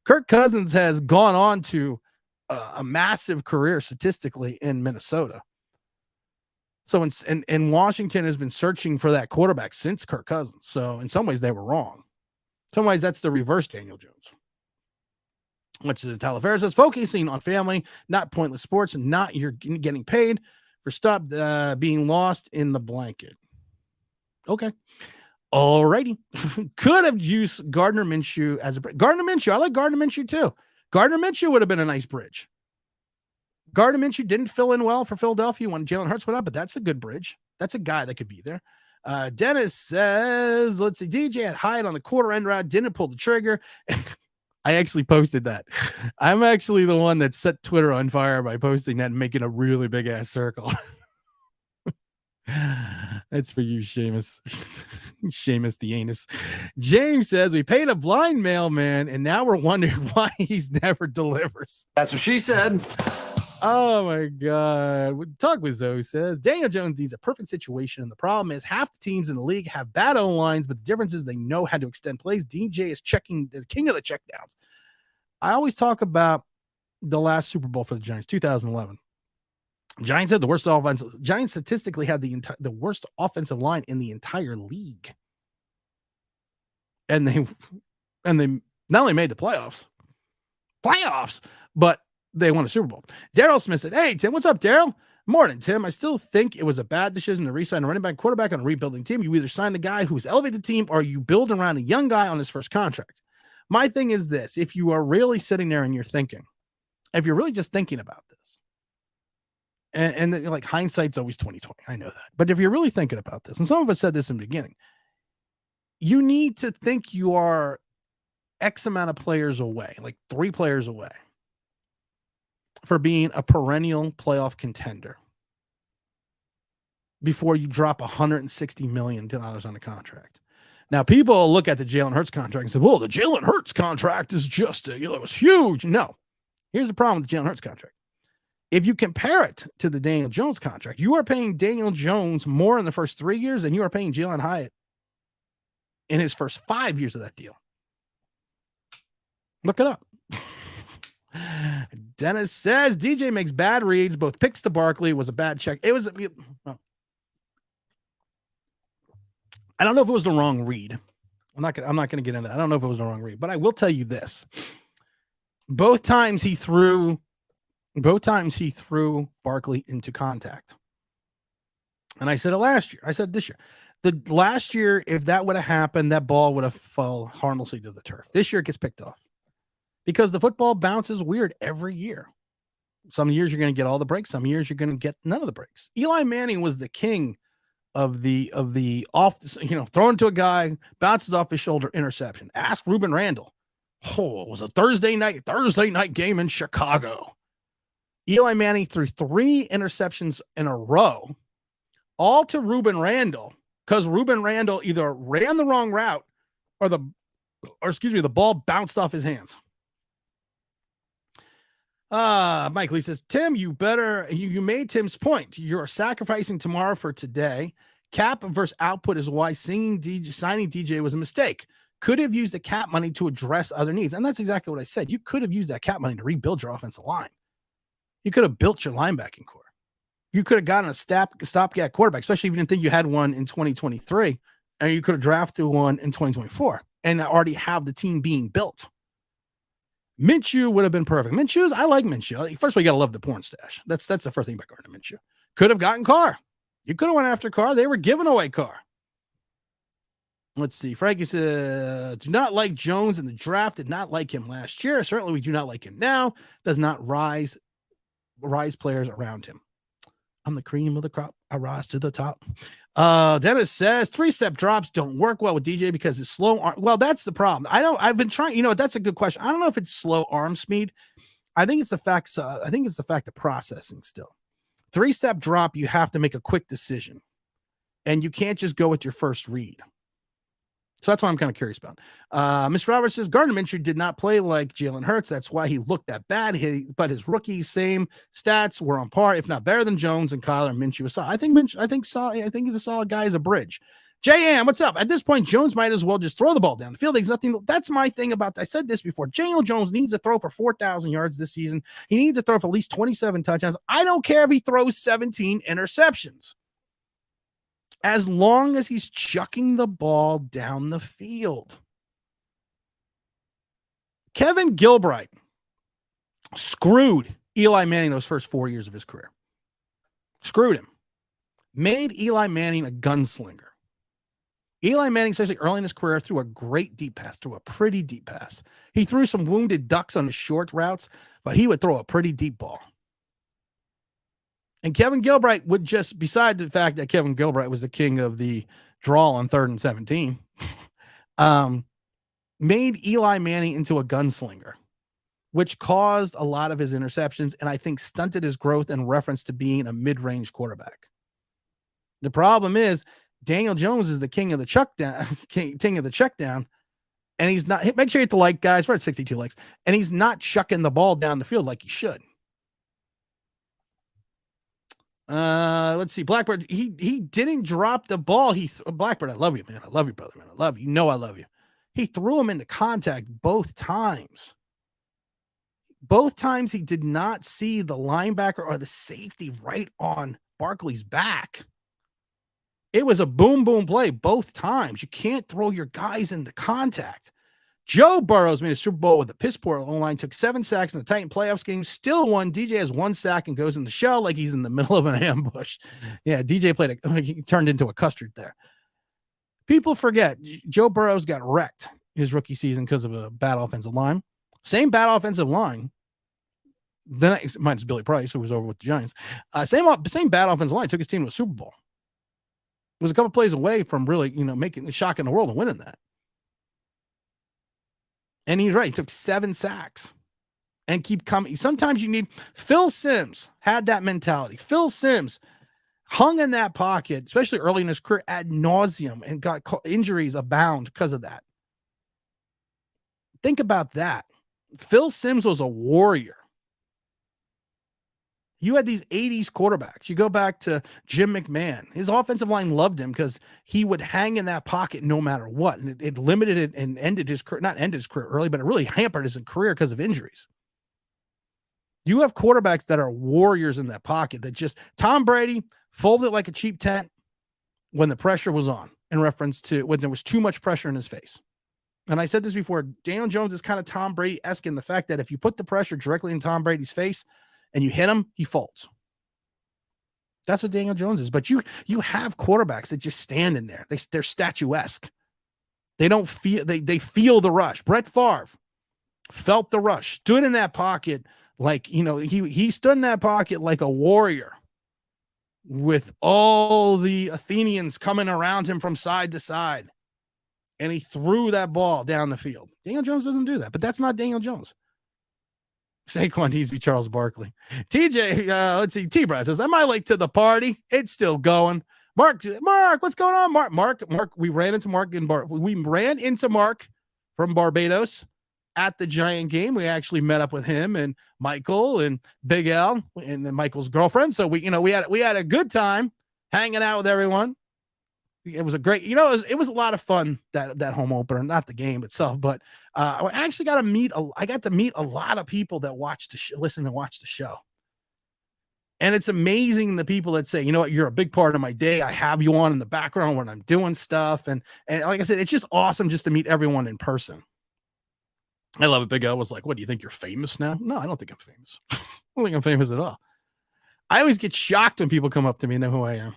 Kirk Cousins has gone on to a massive career statistically in Minnesota. So and Washington has been searching for that quarterback since Kirk Cousins. So in some ways they were wrong. In some ways that's the reverse Daniel Jones. Which is Talaferro says, focusing on family, not pointless sports, and not you're getting paid for stop being lost in the blanket. Okay. All righty. Could have used Gardner Minshew as a Gardner Minshew. I like Gardner Minshew too. Gardner Minshew would have been a nice bridge. Gardner Minshew didn't fill in well for Philadelphia when Jalen Hurts went up, but that's a good bridge. That's a guy that could be there. Dennis says, let's see, DJ had Hyde on the quarter end route, didn't pull the trigger. I actually posted that. I'm actually the one that set Twitter on fire by posting that and making a really big ass circle. That's for you, Seamus. Seamus the anus. James says, we paid a blind mailman and now we're wondering why he's never delivers. That's what she said. Oh my God. Talk with Zoe says, Daniel Jones needs a perfect situation. And the problem is half the teams in the league have bad O-lines, but the difference is they know how to extend plays. DJ is the king of the checkdowns. I always talk about the last Super Bowl for the Giants, 2011. Giants had the worst offensive. Giants statistically had the worst offensive line in the entire league. And they not only made the playoffs, but they won a Super Bowl. Daryl Smith said, hey, Tim, what's up, Daryl? Morning, Tim. I still think it was a bad decision to re-sign a running back quarterback on a rebuilding team. You either sign the guy who's elevated the team or you build around a young guy on his first contract. My thing is this. If you are really sitting there and you're thinking, if you're really just thinking about this, and like hindsight's always 20/20, I know that. But if you're really thinking about this, and some of us said this in the beginning, you need to think you are X amount of players away, like 3 players away, for being a perennial playoff contender before you drop $160 million on a contract. Now, people look at the Jalen Hurts contract and say, well, the Jalen Hurts contract is just, it was huge. No. Here's the problem with the Jalen Hurts contract. If you compare it to the Daniel Jones contract, you are paying Daniel Jones more in the first 3 years than you are paying Jalen Hyatt in his first 5 years of that deal. Look it up. Dennis says DJ makes bad reads. Both picks to Barkley was a bad check. It was. Well, I don't know if it was the wrong read. I'm not going to get into that. I don't know if it was the wrong read, but I will tell you this: both times he threw Barkley into contact. And I said it last year. I said this year. The last year, if that would have happened, that ball would have fallen harmlessly to the turf. This year it gets picked off because the football bounces weird every year. Some years you're going to get all the breaks. Some years you're going to get none of the breaks. Eli Manning was the king of the off, thrown to a guy, bounces off his shoulder, interception. Ask Ruben Randall. Oh, it was a Thursday night game in Chicago. Eli Manning threw 3 interceptions in a row, all to Ruben Randall, because Ruben Randall either ran the wrong route or the ball bounced off his hands. Mike Lee says, Tim, you made Tim's point. You're sacrificing tomorrow for today. Cap versus output is why signing DJ was a mistake. Could have used the cap money to address other needs. And that's exactly what I said. You could have used that cap money to rebuild your offensive line. You could have built your linebacking core. You could have gotten a stopgap quarterback, especially if you didn't think you had one in 2023, and you could have drafted one in 2024 and already have the team being built. Minshew would have been perfect. I like Minshew. First of all, you got to love the porn stash. That's the first thing about Gardner Minshew. Could have gotten Carr. You could have went after Carr. They were giving away Carr. Let's see. Frankie says, do not like Jones in the draft. Did not like him last year. Certainly we do not like him now. Does not rise players around him. I'm the cream of the crop. I rise to the top. Dennis says 3-step drops don't work well with DJ because it's slow arm. Well, that's the problem. I've been trying, that's a good question. I don't know if it's slow arm speed. I think it's the fact of processing still. 3-step drop, you have to make a quick decision. And you can't just go with your first read. So that's what I'm kind of curious about. Mr. Roberts says Gardner Minshew did not play like Jalen Hurts. That's why he looked that bad. But his rookies, same stats, were on par, if not better than Jones and Kyler. Minshew was solid. I think he's a solid guy as a bridge. J.M., what's up? At this point, Jones might as well just throw the ball down the field. There's nothing. That's my thing about that. I said this before. Daniel Jones needs to throw for 4,000 yards this season. He needs to throw for at least 27 touchdowns. I don't care if he throws 17 interceptions, as long as he's chucking the ball down the field. Kevin Gilbride screwed Eli Manning those first 4 years of his career. Screwed him. Made Eli Manning a gunslinger. Eli Manning, especially early in his career, threw a great deep pass, threw a pretty deep pass. He threw some wounded ducks on his short routes, but he would throw a pretty deep ball. And Kevin Gilbride would just, beside the fact that Kevin Gilbride was the king of the draw on 3rd and 17, made Eli Manning into a gunslinger, which caused a lot of his interceptions and I think stunted his growth in reference to being a mid-range quarterback. The problem is Daniel Jones is the king of the check down, and he's not. Make sure you hit the like, guys. We're at 62 likes, and he's not chucking the ball down the field like he should. Let's see. Blackbird, he didn't drop the ball. Blackbird, I love you, man. I love you, brother, man. I love you. You know I love you. He threw him into contact both times. Both times he did not see the linebacker or the safety right on Barkley's back. It was a boom, boom play both times. You can't throw your guys into contact. Joe Burrows made a Super Bowl with a piss poor O-line, took 7 sacks in the Titan playoffs game, still won. DJ has 1 sack and goes in the shell like he's in the middle of an ambush. Yeah, DJ he turned into a custard there. People forget Joe Burrows got wrecked his rookie season because of a bad offensive line. Same bad offensive line. Then minus Billy Price, who was over with the Giants. Same bad offensive line took his team to a Super Bowl. It was a couple plays away from really, making the shock in the world and winning that. And he's right. He took 7 sacks and keep coming. Sometimes you need. Phil Simms had that mentality. Phil Simms hung in that pocket, especially early in his career, ad nauseum, and got injuries abound because of that. Think about that. Phil Simms was a warrior. You had these 80s quarterbacks. You go back to Jim McMahon. His offensive line loved him because he would hang in that pocket no matter what. And it limited it and ended his career, not ended his career early, but it really hampered his career because of injuries. You have quarterbacks that are warriors in that pocket that just, Tom Brady folded like a cheap tent when the pressure was on, in reference to when there was too much pressure in his face. And I said this before, Daniel Jones is kind of Tom Brady-esque in the fact that if you put the pressure directly in Tom Brady's face, and you hit him, he folds. That's what Daniel Jones is. But you have quarterbacks that just stand in there. They're statuesque. They don't feel they feel the rush. Brett Favre felt the rush, stood in that pocket like, he stood in that pocket like a warrior with all the Athenians coming around him from side to side. And he threw that ball down the field. Daniel Jones doesn't do that, but that's not Daniel Jones. Saquon needs to be Charles Barkley. TJ, let's see. T-Brad says, am I late to the party? It's still going. Mark, what's going on? Mark, we ran into Mark from Barbados at the Giant game. We actually met up with him and Michael and Big L and Michael's girlfriend. So we had a good time hanging out with everyone. It was a great, it was a lot of fun, that home opener, not the game itself, but I actually got to meet a lot of people that listen and watch the show. And it's amazing the people that say, you know what, you're a big part of my day. I have you on in the background when I'm doing stuff. And like I said, it's just awesome just to meet everyone in person. I love it. Big L was like, what, do you think you're famous now? No, I don't think I'm famous. I don't think I'm famous at all. I always get shocked when people come up to me and know who I am.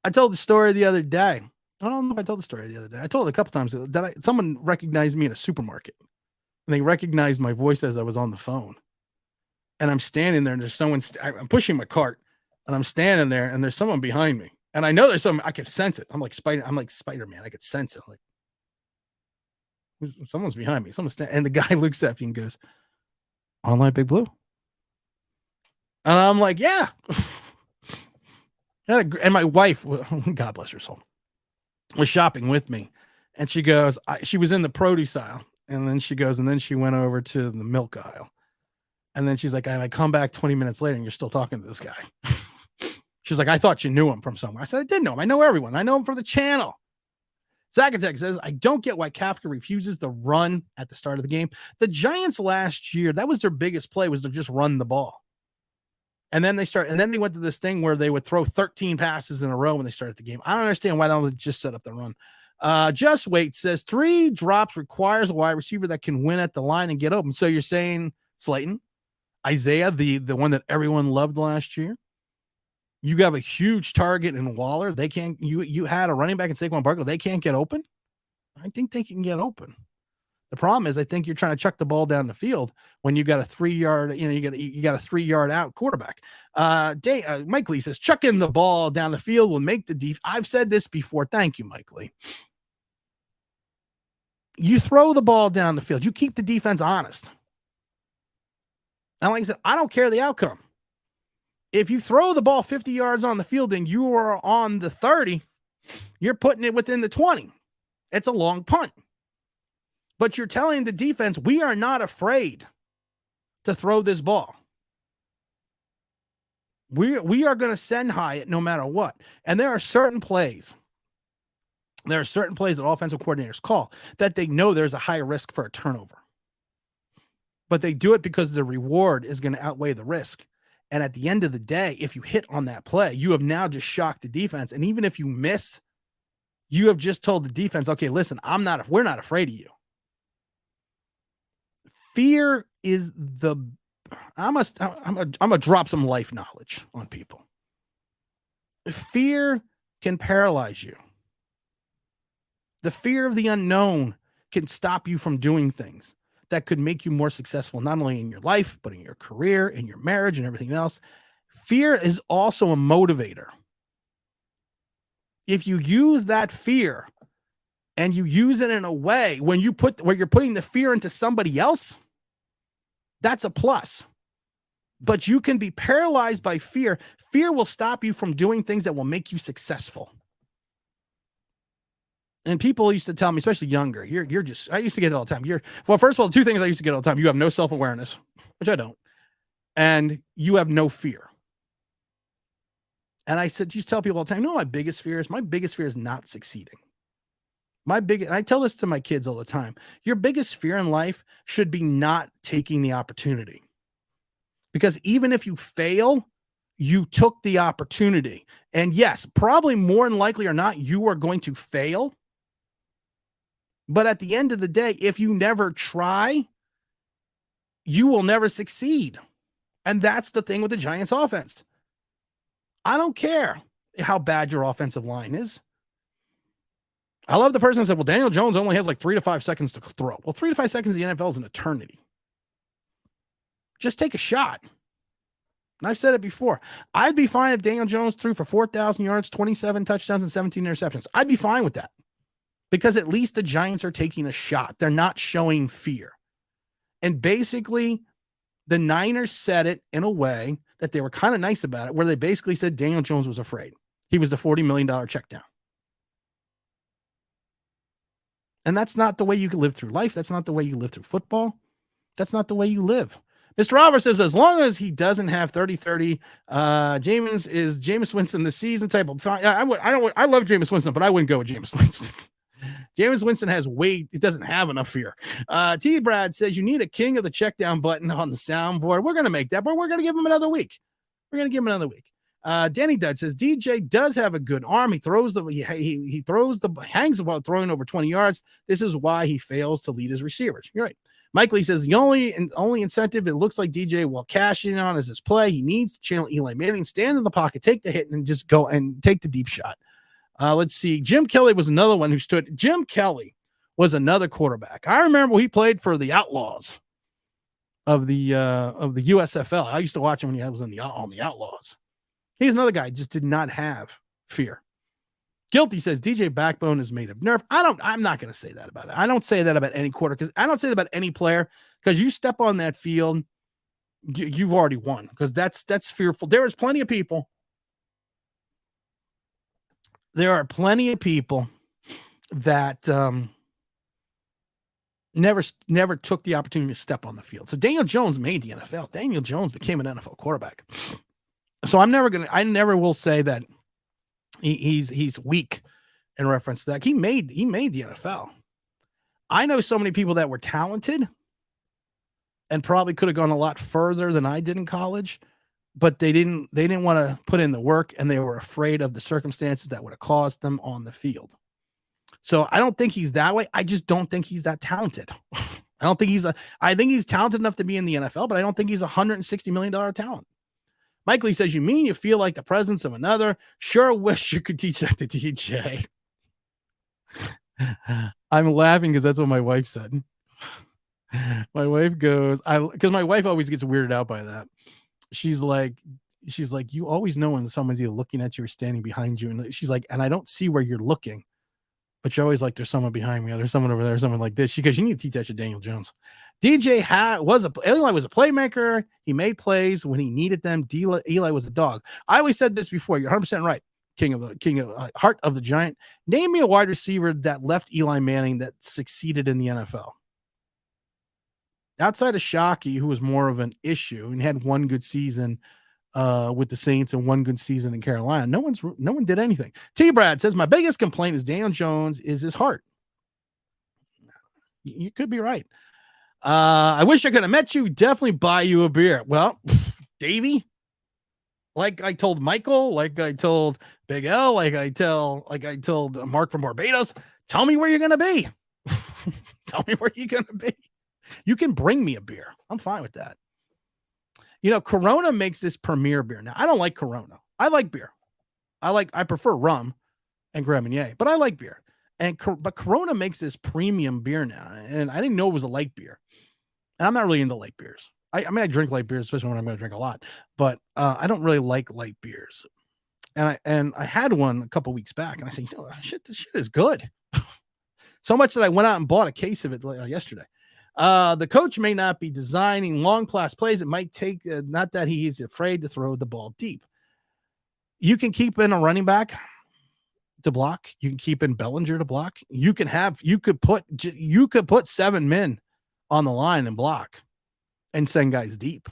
I told the story the other day. I don't know if I told the story the other day. I told it a couple times that someone recognized me in a supermarket, and they recognized my voice as I was on the phone. And I'm standing there, and there's someone. I'm pushing my cart, and I'm standing there, and there's someone behind me, and I know there's someone. I can sense it. I'm like Spider-Man. I could sense it. I'm like, someone's behind me. Someone's standing, and the guy looks at me and goes, "Online Big Blue," and I'm like, "Yeah." And my wife, God bless her soul, was shopping with me. And she goes, she was in the produce aisle. And then she goes, and then she went over to the milk aisle. And then she's like, and I come back 20 minutes later and you're still talking to this guy. She's like, I thought you knew him from somewhere. I said, I did know him. I know everyone. I know him from the channel. Zacatech says, I don't get why Kafka refuses to run at the start of the game. The Giants last year, that was their biggest play, was to just run the ball. And then they went to this thing where they would throw 13 passes in a row when they started the game. I don't understand why they don't just set up the run. Just Wait says 3 drops requires a wide receiver that can win at the line and get open. So you're saying Slayton, Isaiah, the one that everyone loved last year. You have a huge target in Waller. They can't. You had a running back in Saquon Barkley. They can't get open. I think they can get open. The problem is, I think you're trying to chuck the ball down the field when you got a 3-yard, you got a 3-yard out quarterback. Mike Lee says, chucking the ball down the field will make the I've said this before. Thank you, Mike Lee. You throw the ball down the field. You keep the defense honest. And like I said, I don't care the outcome. If you throw the ball 50 yards on the field and you are on the 30, you're putting it within the 20. It's a long punt. But you're telling the defense, we are not afraid to throw this ball. We are going to send Hyatt no matter what. And there are certain plays. There are certain plays that offensive coordinators call that they know there's a high risk for a turnover. But they do it because the reward is going to outweigh the risk. And at the end of the day, if you hit on that play, you have now just shocked the defense. And even if you miss, you have just told the defense, okay, listen, we're not afraid of you. Fear is the I'm gonna drop some life knowledge on people. Fear can paralyze you. The fear of the unknown can stop you from doing things that could make you more successful, not only in your life, but in your career, in your marriage, and everything else. Fear is also a motivator. If you use that fear and you use it in a way where you're putting the fear into somebody else, that's a plus. But you can be paralyzed by fear. Fear will stop you from doing things that will make you successful. And people used to tell me, especially younger, I used to get it all the time. Well, first of all, the two things I used to get all the time: you have no self-awareness, which I don't, and you have no fear. And I said, you tell people all the time, no, my biggest fear is not succeeding. And I tell this to my kids all the time. Your biggest fear in life should be not taking the opportunity. Because even if you fail, you took the opportunity. And yes, probably more than likely or not, you are going to fail. But at the end of the day, if you never try, you will never succeed. And that's the thing with the Giants offense. I don't care how bad your offensive line is. I love the person that said, well, Daniel Jones only has like 3 to 5 seconds to throw. Well, 3 to 5 seconds in the NFL is an eternity. Just take a shot. And I've said it before. I'd be fine if Daniel Jones threw for 4,000 yards, 27 touchdowns, and 17 interceptions. I'd be fine with that. Because at least the Giants are taking a shot. They're not showing fear. And basically, the Niners said it in a way that they were kind of nice about it, where they basically said Daniel Jones was afraid. He was the $40 million check down. And that's not the way you can live through life. That's not the way you live through football. That's not the way you live. Mr. Roberts says, as long as he doesn't have 30-30, Jameis Winston this season type of. I love Jameis Winston, but I wouldn't go with Jameis Winston. Jameis Winston has weight. It doesn't have enough fear. T. Brad says you need a king of the check down button on the soundboard. We're going to make that, but we're going to give him another week. Danny Dud says DJ does have a good arm. He throws hangs the ball throwing over 20 yards. This is why he fails to lead his receivers. You're right. Mike Lee says the only incentive it looks like DJ will cash in on is his play. He needs to channel Eli Manning, stand in the pocket, take the hit, and just go and take the deep shot. Let's see. Jim Kelly was another one who stood. Jim Kelly was another quarterback. I remember he played for the Outlaws of the USFL. I used to watch him when he was on the Outlaws. He's another guy, just did not have fear. Guilty says DJ backbone is made of nerve. I'm not going to say that about it. I don't say that about any quarter because I don't say that about any player because you step on that field, you've already won because that's fearful. There are plenty of people that never took the opportunity to step on the field. So Daniel Jones made the NFL. Daniel Jones became an NFL quarterback. So I never will say that he's weak in reference to that. He made the NFL. I know so many people that were talented and probably could have gone a lot further than I did in college, but they didn't want to put in the work and they were afraid of the circumstances that would have caused them on the field. So I don't think he's that way. I just don't think he's that talented. I think he's talented enough to be in the NFL, but I don't think he's a $160 million talent. Mike Lee says, you mean you feel like the presence of another? Sure wish you could teach that to DJ. I'm laughing because that's what my wife said. My wife goes, because my wife always gets weirded out by that. She's like, you always know when someone's either looking at you or standing behind you. And she's like, and I don't see where you're looking, but you're always like, there's someone behind me. Or there's someone over there, someone like this. She goes, you need to teach that to Daniel Jones. DJ Eli was a playmaker. He made plays when he needed them. Eli was a dog. I always said this before. You're 100% right. King of heart of the giant. Name me a wide receiver that left Eli Manning that succeeded in the NFL. Outside of Shockey, who was more of an issue and had one good season with the Saints and one good season in Carolina, no one did anything. T. Brad says my biggest complaint is Daniel Jones is his heart. You could be right. I wish I could have met you. Definitely buy you a beer. Well, Davey, like I told Michael, like I told Big L, like I told Mark from Barbados, tell me where you're going to be. Tell me where you're going to be. You can bring me a beer. I'm fine with that. Corona makes this premier beer. Now, I don't like Corona. I like beer. I prefer rum and Grand Marnier, but I like beer. But Corona makes this premium beer now, and I didn't know it was a light beer. And I'm not really into light beers. I mean, I drink light beers, especially when I'm going to drink a lot, but I don't really like light beers. And I had one a couple weeks back, and I said, this shit is good. So much that I went out and bought a case of it yesterday. The coach may not be designing long pass plays. It might take, not that he's afraid to throw the ball deep. You can keep in a running back to block. You can keep in Bellinger to block. You could put 7 men on the line and block and send guys deep.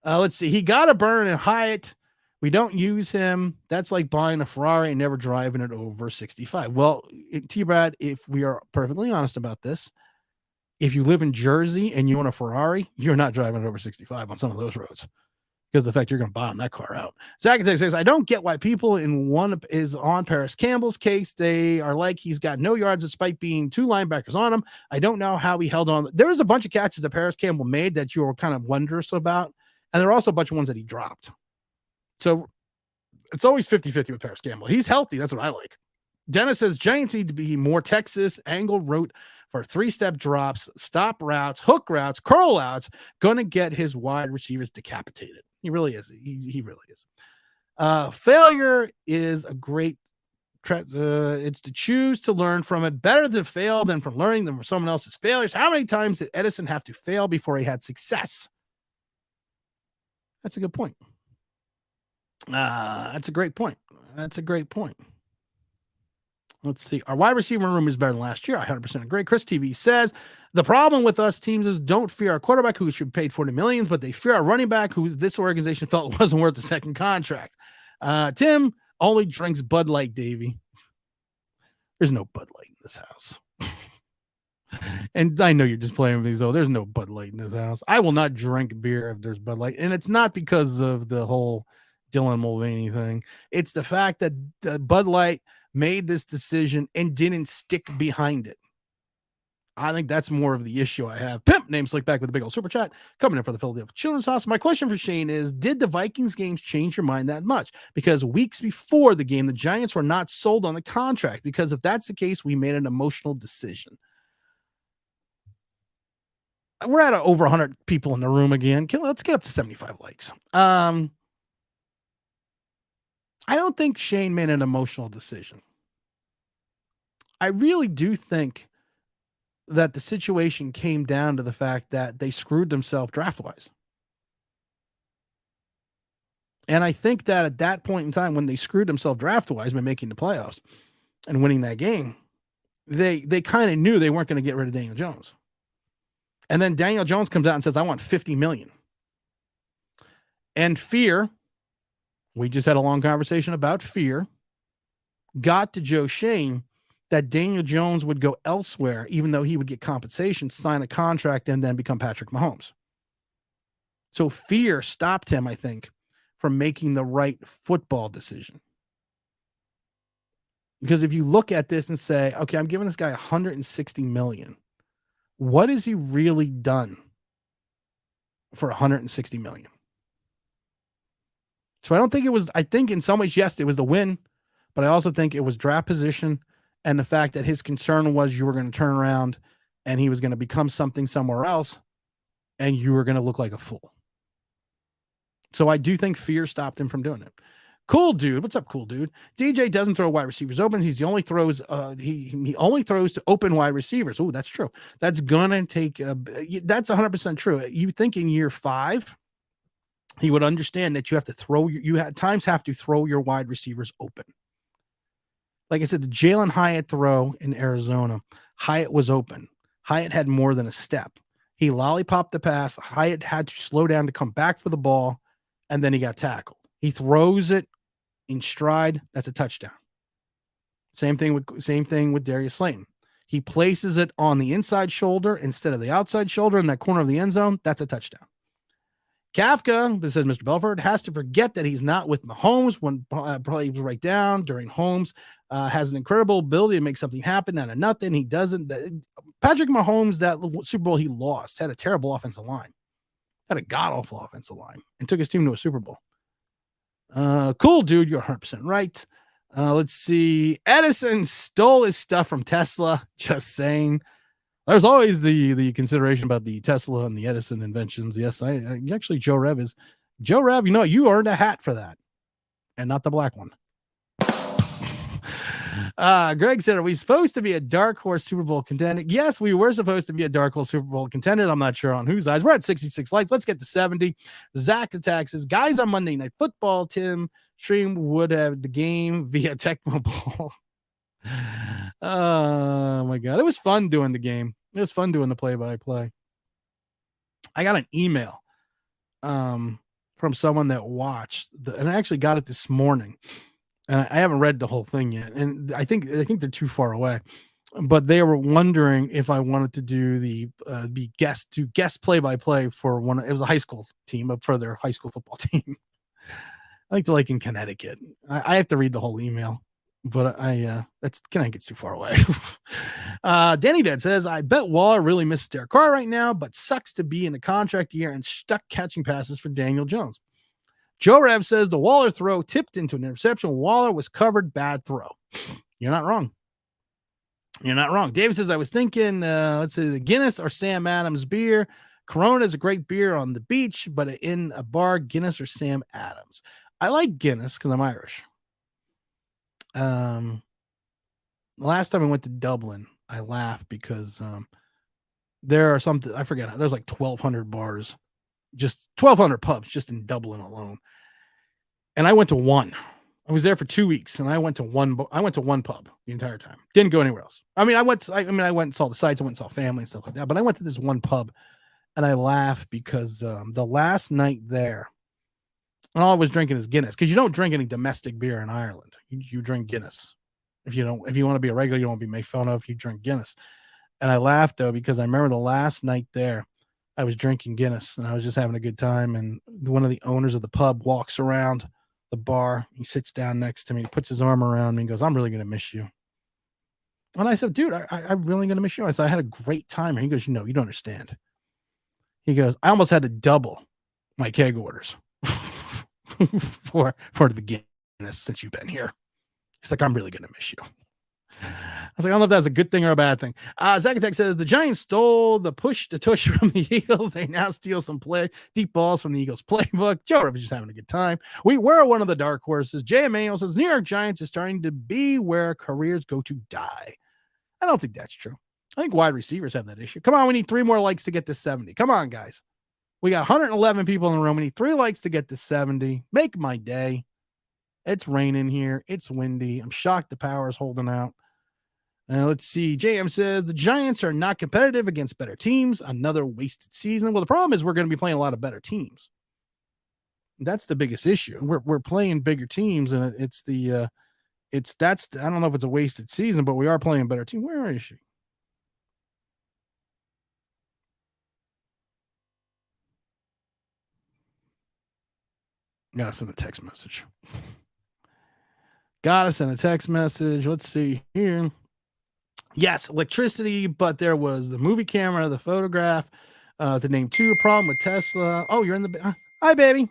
Let's see. He got a burn in Hyatt. We don't use him. That's like buying a Ferrari and never driving it over 65. Well, T-Brad, if we are perfectly honest about this, if you live in Jersey and you own a Ferrari, you're not driving it over 65 on some of those roads because of the fact you're going to bottom that car out. Zach says, I don't get why people in one is on Paris Campbell's case. They are like, he's got no yards despite being 2 linebackers on him. I don't know how he held on. There was a bunch of catches that Paris Campbell made that you were kind of wondrous about. And there are also a bunch of ones that he dropped. So it's always 50-50 with Paris Campbell. He's healthy. That's what I like. Dennis says Giants need to be more Texas angle route for 3-step drops, stop routes, hook routes, curl outs. Going to get his wide receivers decapitated. He really is. He really is. Failure is a great. It's to choose to learn from it. Better to fail than from learning from someone else's failures. How many times did Edison have to fail before he had success? That's a good point. That's a great point. That's a great point. Let's see. Our wide receiver room is better than last year. I 100% agree. Chris TV says the problem with us teams is don't fear our quarterback who should be paid $40 million, but they fear our running back who this organization felt wasn't worth the second contract. Tim only drinks Bud Light, Davey. There's no Bud Light in this house. And I know you're just playing with these, though. There's no Bud Light in this house. I will not drink beer if there's Bud Light. And it's not because of the whole Dylan Mulvaney thing. It's the fact that Bud Light made this decision and didn't stick behind it. I think that's more of the issue I have. Pimp name Slick back with a big old super chat coming in for the Philadelphia Children's House. My question for Shane is, did the Vikings games change your mind that much? Because weeks before the game, the Giants were not sold on the contract. Because if that's the case, we made an emotional decision. We're at over 100 people in the room again. Let's get up to 75 likes. I don't think Shane made an emotional decision. I really do think that the situation came down to the fact that they screwed themselves draft-wise. And I think that at that point in time, when they screwed themselves draft-wise by making the playoffs and winning that game, they kind of knew they weren't going to get rid of Daniel Jones. And then Daniel Jones comes out and says, I want $50 million. And fear, we just had a long conversation about fear, got to Joe Shane that Daniel Jones would go elsewhere, even though he would get compensation, sign a contract, and then become Patrick Mahomes. So fear stopped him, I think, from making the right football decision. Because if you look at this and say, okay, I'm giving this guy $160 million. What has he really done for $160 million? So I don't think it was, I think in some ways, yes, it was the win, but I also think it was draft position and the fact that his concern was you were going to turn around and he was going to become something somewhere else and you were going to look like a fool. So I do think fear stopped him from doing it. Cool dude. What's up, cool dude? DJ doesn't throw wide receivers open. He only throws he only throws to open wide receivers. Oh, that's true. That's gonna take that's 100% true. You think in year 5 he would understand that you have to throw you at times have to throw your wide receivers open. Like I said, the Jalen Hyatt throw in Arizona, Hyatt was open. Hyatt had more than a step. He lollipopped the pass. Hyatt had to slow down to come back for the ball, and then he got tackled. He throws it in stride. That's a touchdown. Same thing with Darius Slayton. He places it on the inside shoulder instead of the outside shoulder in that corner of the end zone. That's a touchdown. Kafka, this says Mr. Belford, has to forget that he's not with Mahomes when probably he was right down during Holmes. Has an incredible ability to make something happen out of nothing. He doesn't. Patrick Mahomes, that Super Bowl he lost, had a terrible offensive line. Had a god-awful offensive line and took his team to a Super Bowl. Cool, dude. You're 100% right. Let's see. Edison stole his stuff from Tesla. Just saying. There's always the consideration about the Tesla and the Edison inventions. Yes, I actually, Joe Rev, you earned a hat for that, and not the black one. Greg said, are we supposed to be a dark horse Super Bowl contender? Yes, we were supposed to be a dark horse Super Bowl contender. I'm not sure on whose eyes. We're at 66 likes. Let's get to 70. Zach attacks says, guys, on Monday Night Football, Tim Stream would have the game via Tecmo Bowl. Oh my God. It was fun doing the game. It was fun doing the play-by-play. I got an email from someone that watched and I actually got it this morning. And I haven't read the whole thing yet. And I think they're too far away. But they were wondering if I wanted to do the guest play-by-play for one. It was a high school team, but for their high school football team. I think they're like in Connecticut. I have to read the whole email. But gets too far away. Danny Dad says, I bet Waller really misses Derek Carr right now, but sucks to be in the contract year and stuck catching passes for Daniel Jones. Joe Rev says the Waller throw tipped into an interception. Waller was covered, bad throw. You're not wrong. You're not wrong. David says, I was thinking, let's say the Guinness or Sam Adams beer. Corona is a great beer on the beach, but in a bar, Guinness or Sam Adams. I like Guinness because I'm Irish. The last time I went to Dublin, I laughed because there are something I forget. There's like 1,200 bars, just 1,200 pubs just in Dublin alone. And I went to one. I was there for 2 weeks, and I went to one pub the entire time. Didn't go anywhere else. I went and saw the sights. I went and saw family and stuff like that. But I went to this one pub, and I laughed because the last night there, and all I was drinking is Guinness, because you don't drink any domestic beer in Ireland. You drink Guinness. If you want to be a regular, you don't want to be made fun of. You drink Guinness. And I laughed though because I remember the last night there, I was drinking Guinness and I was just having a good time. And one of the owners of the pub walks around the bar. He sits down next to me. He puts his arm around me and goes, "I'm really gonna miss you." And I said, "Dude, I'm really gonna miss you." I said, "I had a great time." And he goes, "You don't understand." He goes, "I almost had to double my keg orders." for the Guinness since you've been here. He's like, "I'm really gonna miss you." I was like, I don't know if that's a good thing or a bad thing. Zacatech says the Giants stole the push to tush from the Eagles. They now steal some deep balls from the Eagles playbook. Joe Rip is just having a good time. We were one of the dark horses. JMA says New York Giants is starting to be where careers go to die. I don't think that's true. I think wide receivers have that issue. Come on, we need 3 more likes to get to 70. Come on, guys. We got 111 people in the room. We need 3 likes to get to 70. Make my day. It's raining here. It's windy. I'm shocked the power is holding out. Let's see. JM says the Giants are not competitive against better teams. Another wasted season. Well, the problem is we're going to be playing a lot of better teams. That's the biggest issue. We're playing bigger teams, and I don't know if it's a wasted season, but we are playing better team. Where is she? Gotta send a text message. Let's see here. Yes, electricity, but there was the movie camera, the photograph, the name 2, a problem with Tesla. Oh, you're in the hi, baby.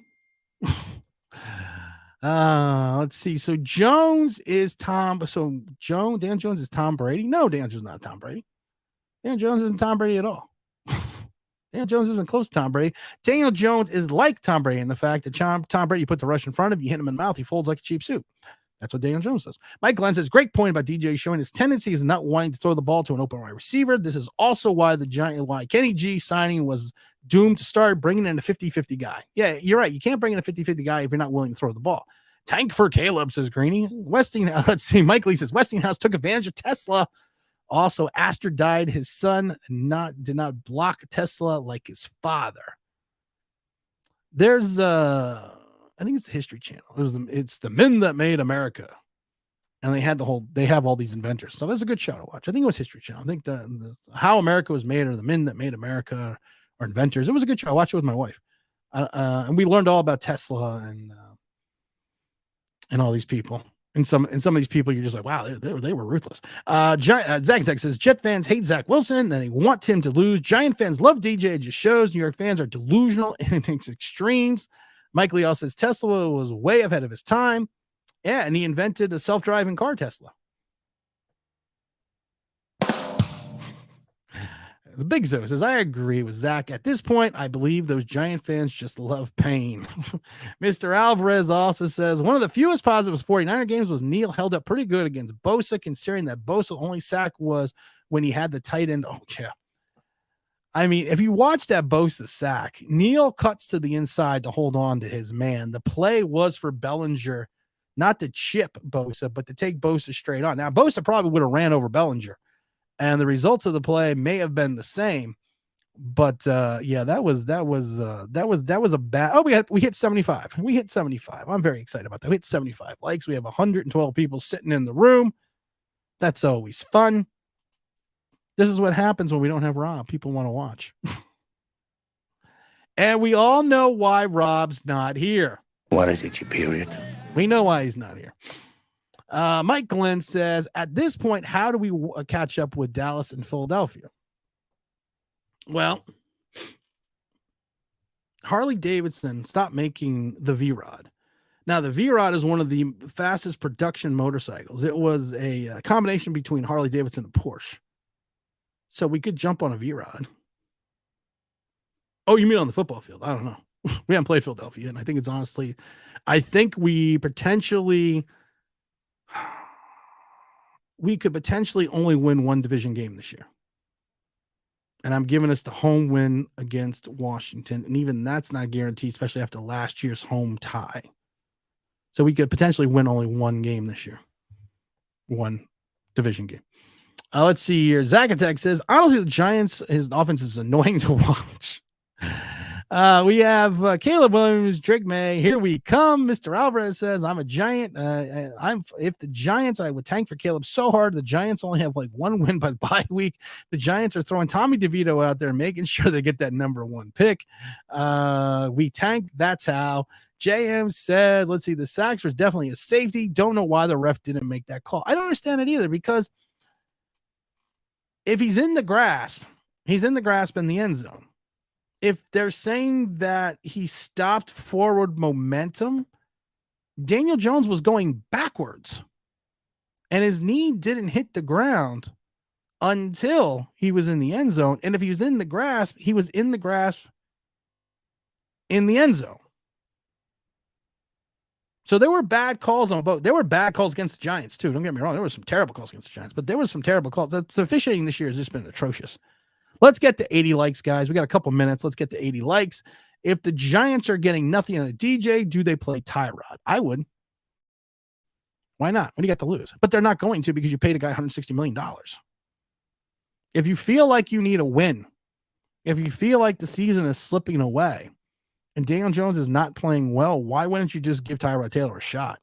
Let's see. So Jones is Dan Jones is Tom Brady. No, Dan Jones is not Tom Brady. Dan Jones isn't Tom Brady at all. Dan Jones isn't close to Tom Brady. Daniel Jones is like Tom Brady in the fact that Tom Brady, you put the rush in front of you, hit him in the mouth, he folds like a cheap suit. That's what Daniel Jones says. Mike Glenn says, great point about DJ showing his tendency is not wanting to throw the ball to an open wide receiver. This is also why why Kenny G signing was doomed to start bringing in a 50-50 guy. Yeah, you're right. You can't bring in a 50-50 guy if you're not willing to throw the ball. Tank for Caleb, says Greeny. Let's see. Mike Lee says, Westinghouse took advantage of Tesla. Also, Astor died. His son did not block Tesla like his father. There's I think it's the History Channel. It's the Men That Made America, and they have all these inventors. So that's a good show to watch. I think it was History Channel. I think the How America Was Made or the Men That Made America or inventors. It was a good show. I watched it with my wife. And we learned all about Tesla and all these people. And some of these people, you're just like, wow, they were ruthless. Zach says, Jet fans hate Zach Wilson and they want him to lose. Giant fans love DJ. It just shows New York fans are delusional in its extremes. Mike Leal says Tesla was way ahead of his time. Yeah, and he invented a self-driving car, Tesla. The Big Zo says, I agree with Zach. At this point, I believe those Giant fans just love pain. Mr. Alvarez also says, one of the fewest positives 49er games was Neal held up pretty good against Bosa, considering that Bosa only sack was when he had the tight end. Oh, yeah. I mean, if you watch that Bosa sack, Neal cuts to the inside to hold on to his man. The play was for Bellinger, not to chip Bosa, but to take Bosa straight on. Now, Bosa probably would have ran over Bellinger. And the results of the play may have been the same, but yeah, that was a bad. Oh, we hit 75. We hit 75. I'm very excited about that. We hit 75 likes. We have 112 people sitting in the room. That's always fun. This is what happens when we don't have Rob. People want to watch, and we all know why Rob's not here. What is it, you period? We know why he's not here. Mike Glenn says, at this point, how do we catch up with Dallas and Philadelphia? Well, Harley Davidson stopped making the V-Rod. Now, the V-Rod is one of the fastest production motorcycles. It was a combination between Harley Davidson and Porsche. So we could jump on a V-Rod. Oh, you mean on the football field? I don't know. We haven't played Philadelphia, and I think it's honestly, I think we could potentially only win one division game this year. And I'm giving us the home win against Washington. And even that's not guaranteed, especially after last year's home tie. So we could potentially win only one game this year. One division game. Let's see here. Zacatech says, honestly, the Giants, his offense is annoying to watch. We have Caleb Williams, Drake May. Here we come. Mr. Alvarez says, I'm a Giant. If the Giants, I would tank for Caleb so hard. The Giants only have like one win by the bye week. The Giants are throwing Tommy DeVito out there, making sure they get that number one pick. We tank. That's how. JM says, let's see. The sacks was definitely a safety. Don't know why the ref didn't make that call. I don't understand it either, because if he's in the grasp, he's in the grasp in the end zone. If they're saying that he stopped forward momentum, Daniel Jones was going backwards and his knee didn't hit the ground until he was in the end zone. And if he was in the grasp, he was in the grasp in the end zone. So there were bad calls on both. There were bad calls against the Giants too. Don't get me wrong. There were some terrible calls against the Giants, but there were some terrible calls. The officiating this year has just been atrocious. Let's get to 80 likes, guys. We got a couple minutes. Let's get to 80 likes. If the Giants are getting nothing on a DJ, do they play Tyrod? I would. Why not? What do you got to lose? But they're not going to, because you paid a guy $160 million. If you feel like you need a win, if you feel like the season is slipping away and Daniel Jones is not playing well, why wouldn't you just give Tyrod Taylor a shot?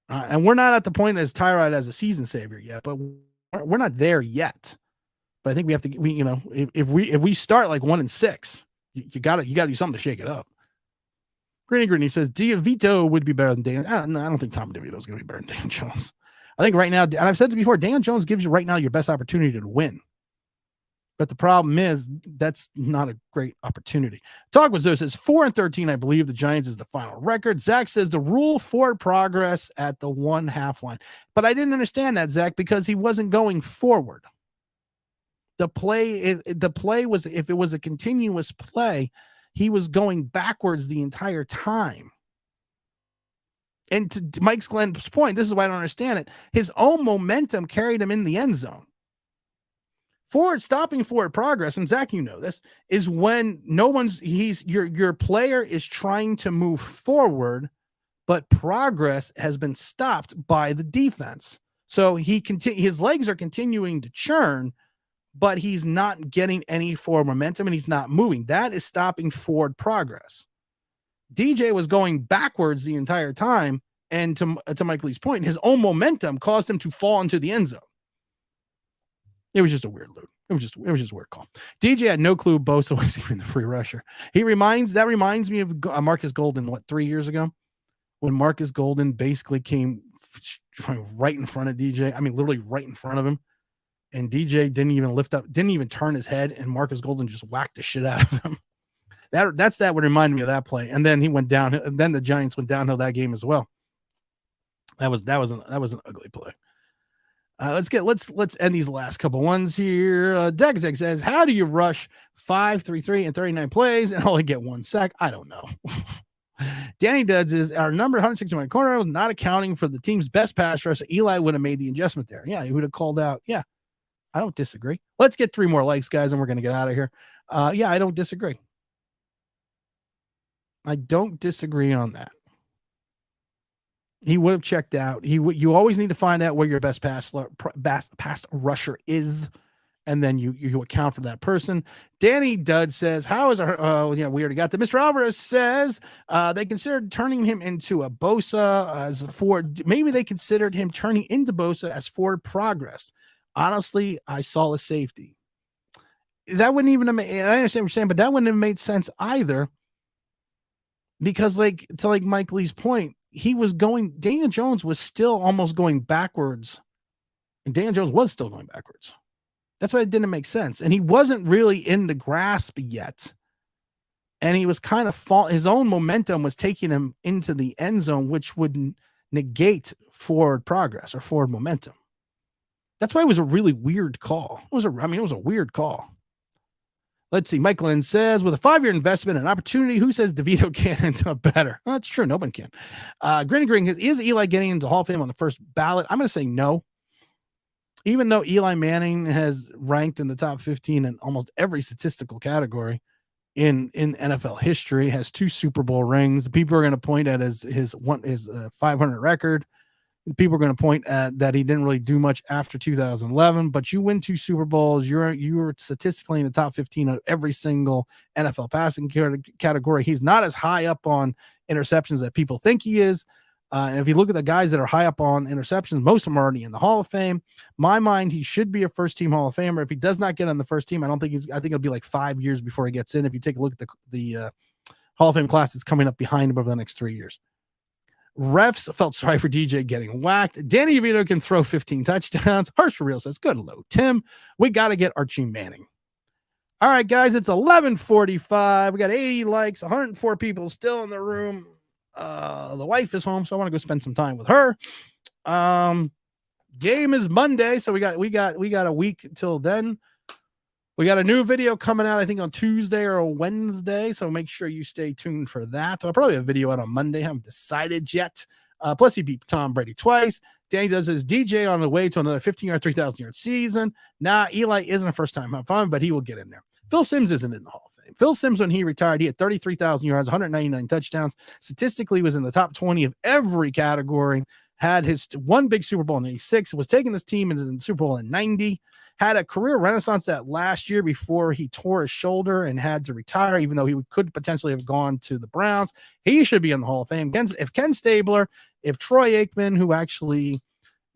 And we're not at the point as Tyrod as a season savior yet, but we're not there yet. But I think we have to, if we start like 1-6, you gotta do something to shake it up. Greeny says DeVito would be better than Daniel. I don't think Tom DeVito is going to be better than Daniel Jones. I think right now, and I've said it before, Daniel Jones gives you right now your best opportunity to win. But the problem is that's not a great opportunity. Talk with Zoe says 4-13. I believe the Giants is the final record. Zach says the rule forward progress at the 1/2 line. But I didn't understand that, Zach, because he wasn't going forward. The play was, if it was a continuous play, he was going backwards the entire time. And to Mike Glenn's point, this is why I don't understand it. His own momentum carried him in the end zone. Stopping forward progress, and Zach, you know this, is when your player is trying to move forward, but progress has been stopped by the defense. So his legs are continuing to churn, but he's not getting any forward momentum and he's not moving. That is stopping forward progress. DJ was going backwards the entire time, and to Mike Lee's point, his own momentum caused him to fall into the end zone. It was just a weird loot. It was just a weird call. DJ had no clue Bosa was even the free rusher. That reminds me of Marcus Golden, 3 years ago, when Marcus Golden basically came right in front of DJ. I mean, literally right in front of him. And DJ didn't even turn his head, and Marcus Golden just whacked the shit out of him. That would remind me of that play. And then he went down. And then the Giants went downhill that game as well. That was an ugly play. Let's end these last couple ones here. Degzeg says, how do you rush 5, 3, 3, and 39 plays and only get 1 sack? I don't know. Danny Duds is our number 161 corner was not accounting for the team's best pass rush. Eli would have made the adjustment there. Yeah, he would have called out. Yeah, I don't disagree. Let's get 3 more likes, guys, and we're going to get out of here. Yeah, I don't disagree. I don't disagree on that. He would have checked out. You always need to find out where your best pass rusher is, and then you account for that person. Danny Dudd says, "How is our?" We already got that. Mr. Alvarez says they considered turning him into a Bosa as forward. Maybe they considered him turning into Bosa as forward progress. Honestly, I saw a safety. That wouldn't even have made. I understand what you're saying, but that wouldn't have made sense either. Because, to Mike Lee's point, Daniel Jones was still almost going backwards. And Daniel Jones was still going backwards. That's why it didn't make sense. And he wasn't really in the grasp yet. And he was kind of his own momentum was taking him into the end zone, which would negate forward progress or forward momentum. That's why it was a really weird call. It was a weird call. Let's see. Mike Lynn says, with a 5-year investment and opportunity, who says DeVito can't end up better? Well, that's true. Nobody can. Grinning Green, is Eli getting into Hall of Fame on the first ballot? I'm going to say no. Even though Eli Manning has ranked in the top 15 in almost every statistical category in NFL history, has 2 Super Bowl rings. People are going to point at his 500 record. People are going to point at that he didn't really do much after 2011, but you win 2 Super Bowls. You're statistically in the top 15 of every single NFL passing category. He's not as high up on interceptions that people think he is. And if you look at the guys that are high up on interceptions, most of them are already in the Hall of Fame. My mind, he should be a first-team Hall of Famer. If he does not get on the first team, I think it'll be like 5 years before he gets in. If you take a look at the Hall of Fame class that's coming up behind him over the next 3 years. Refs felt sorry for DJ getting whacked. Danny DeVito can throw 15 touchdowns. Harsh Real says, good low, Tim. We got to get Archie Manning. All right, guys, it's 11:45. We got 80 likes, 104 people still in the room. The wife is home, so I want to go spend some time with her. Game is Monday, so we got a week till then. We got a new video coming out, I think, on Tuesday or Wednesday, so make sure you stay tuned for that. I'll probably have a video out on Monday. I haven't decided yet. Plus, he beat Tom Brady twice. Danny does his DJ on the way to another 15-yard, 3,000-yard season. Nah, Eli isn't a first-time fun, but he will get in there. Phil Simms isn't in the Hall of Fame. Phil Simms, when he retired, he had 33,000 yards, 199 touchdowns. Statistically, was in the top 20 of every category. Had his 1 big Super Bowl in 86. Was taking this team into the Super Bowl in 90. Had a career renaissance that last year before he tore his shoulder and had to retire, even though he could potentially have gone to the Browns. He should be in the Hall of Fame. If Ken Stabler, if Troy Aikman, who actually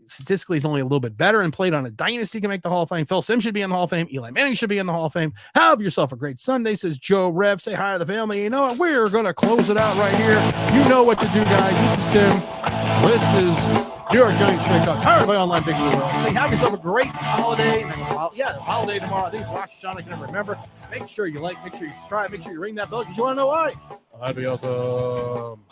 statistically is only a little bit better and played on a dynasty, can make the Hall of Fame. Phil Simms should be in the Hall of Fame. Eli Manning should be in the Hall of Fame. Have yourself a great Sunday, says Joe Rev. Say hi to the family. You know what? We're going to close it out right here. You know what to do, guys. This is Tim. This is New York Giants Straight Talk. Hi, everybody online. Big Blue World. Say have yourself a great holiday. Holiday tomorrow. I think it's Rosh Hashanah. I can never remember. Make sure you like, make sure you subscribe, make sure you ring that bell because you want to know why. That'd be awesome.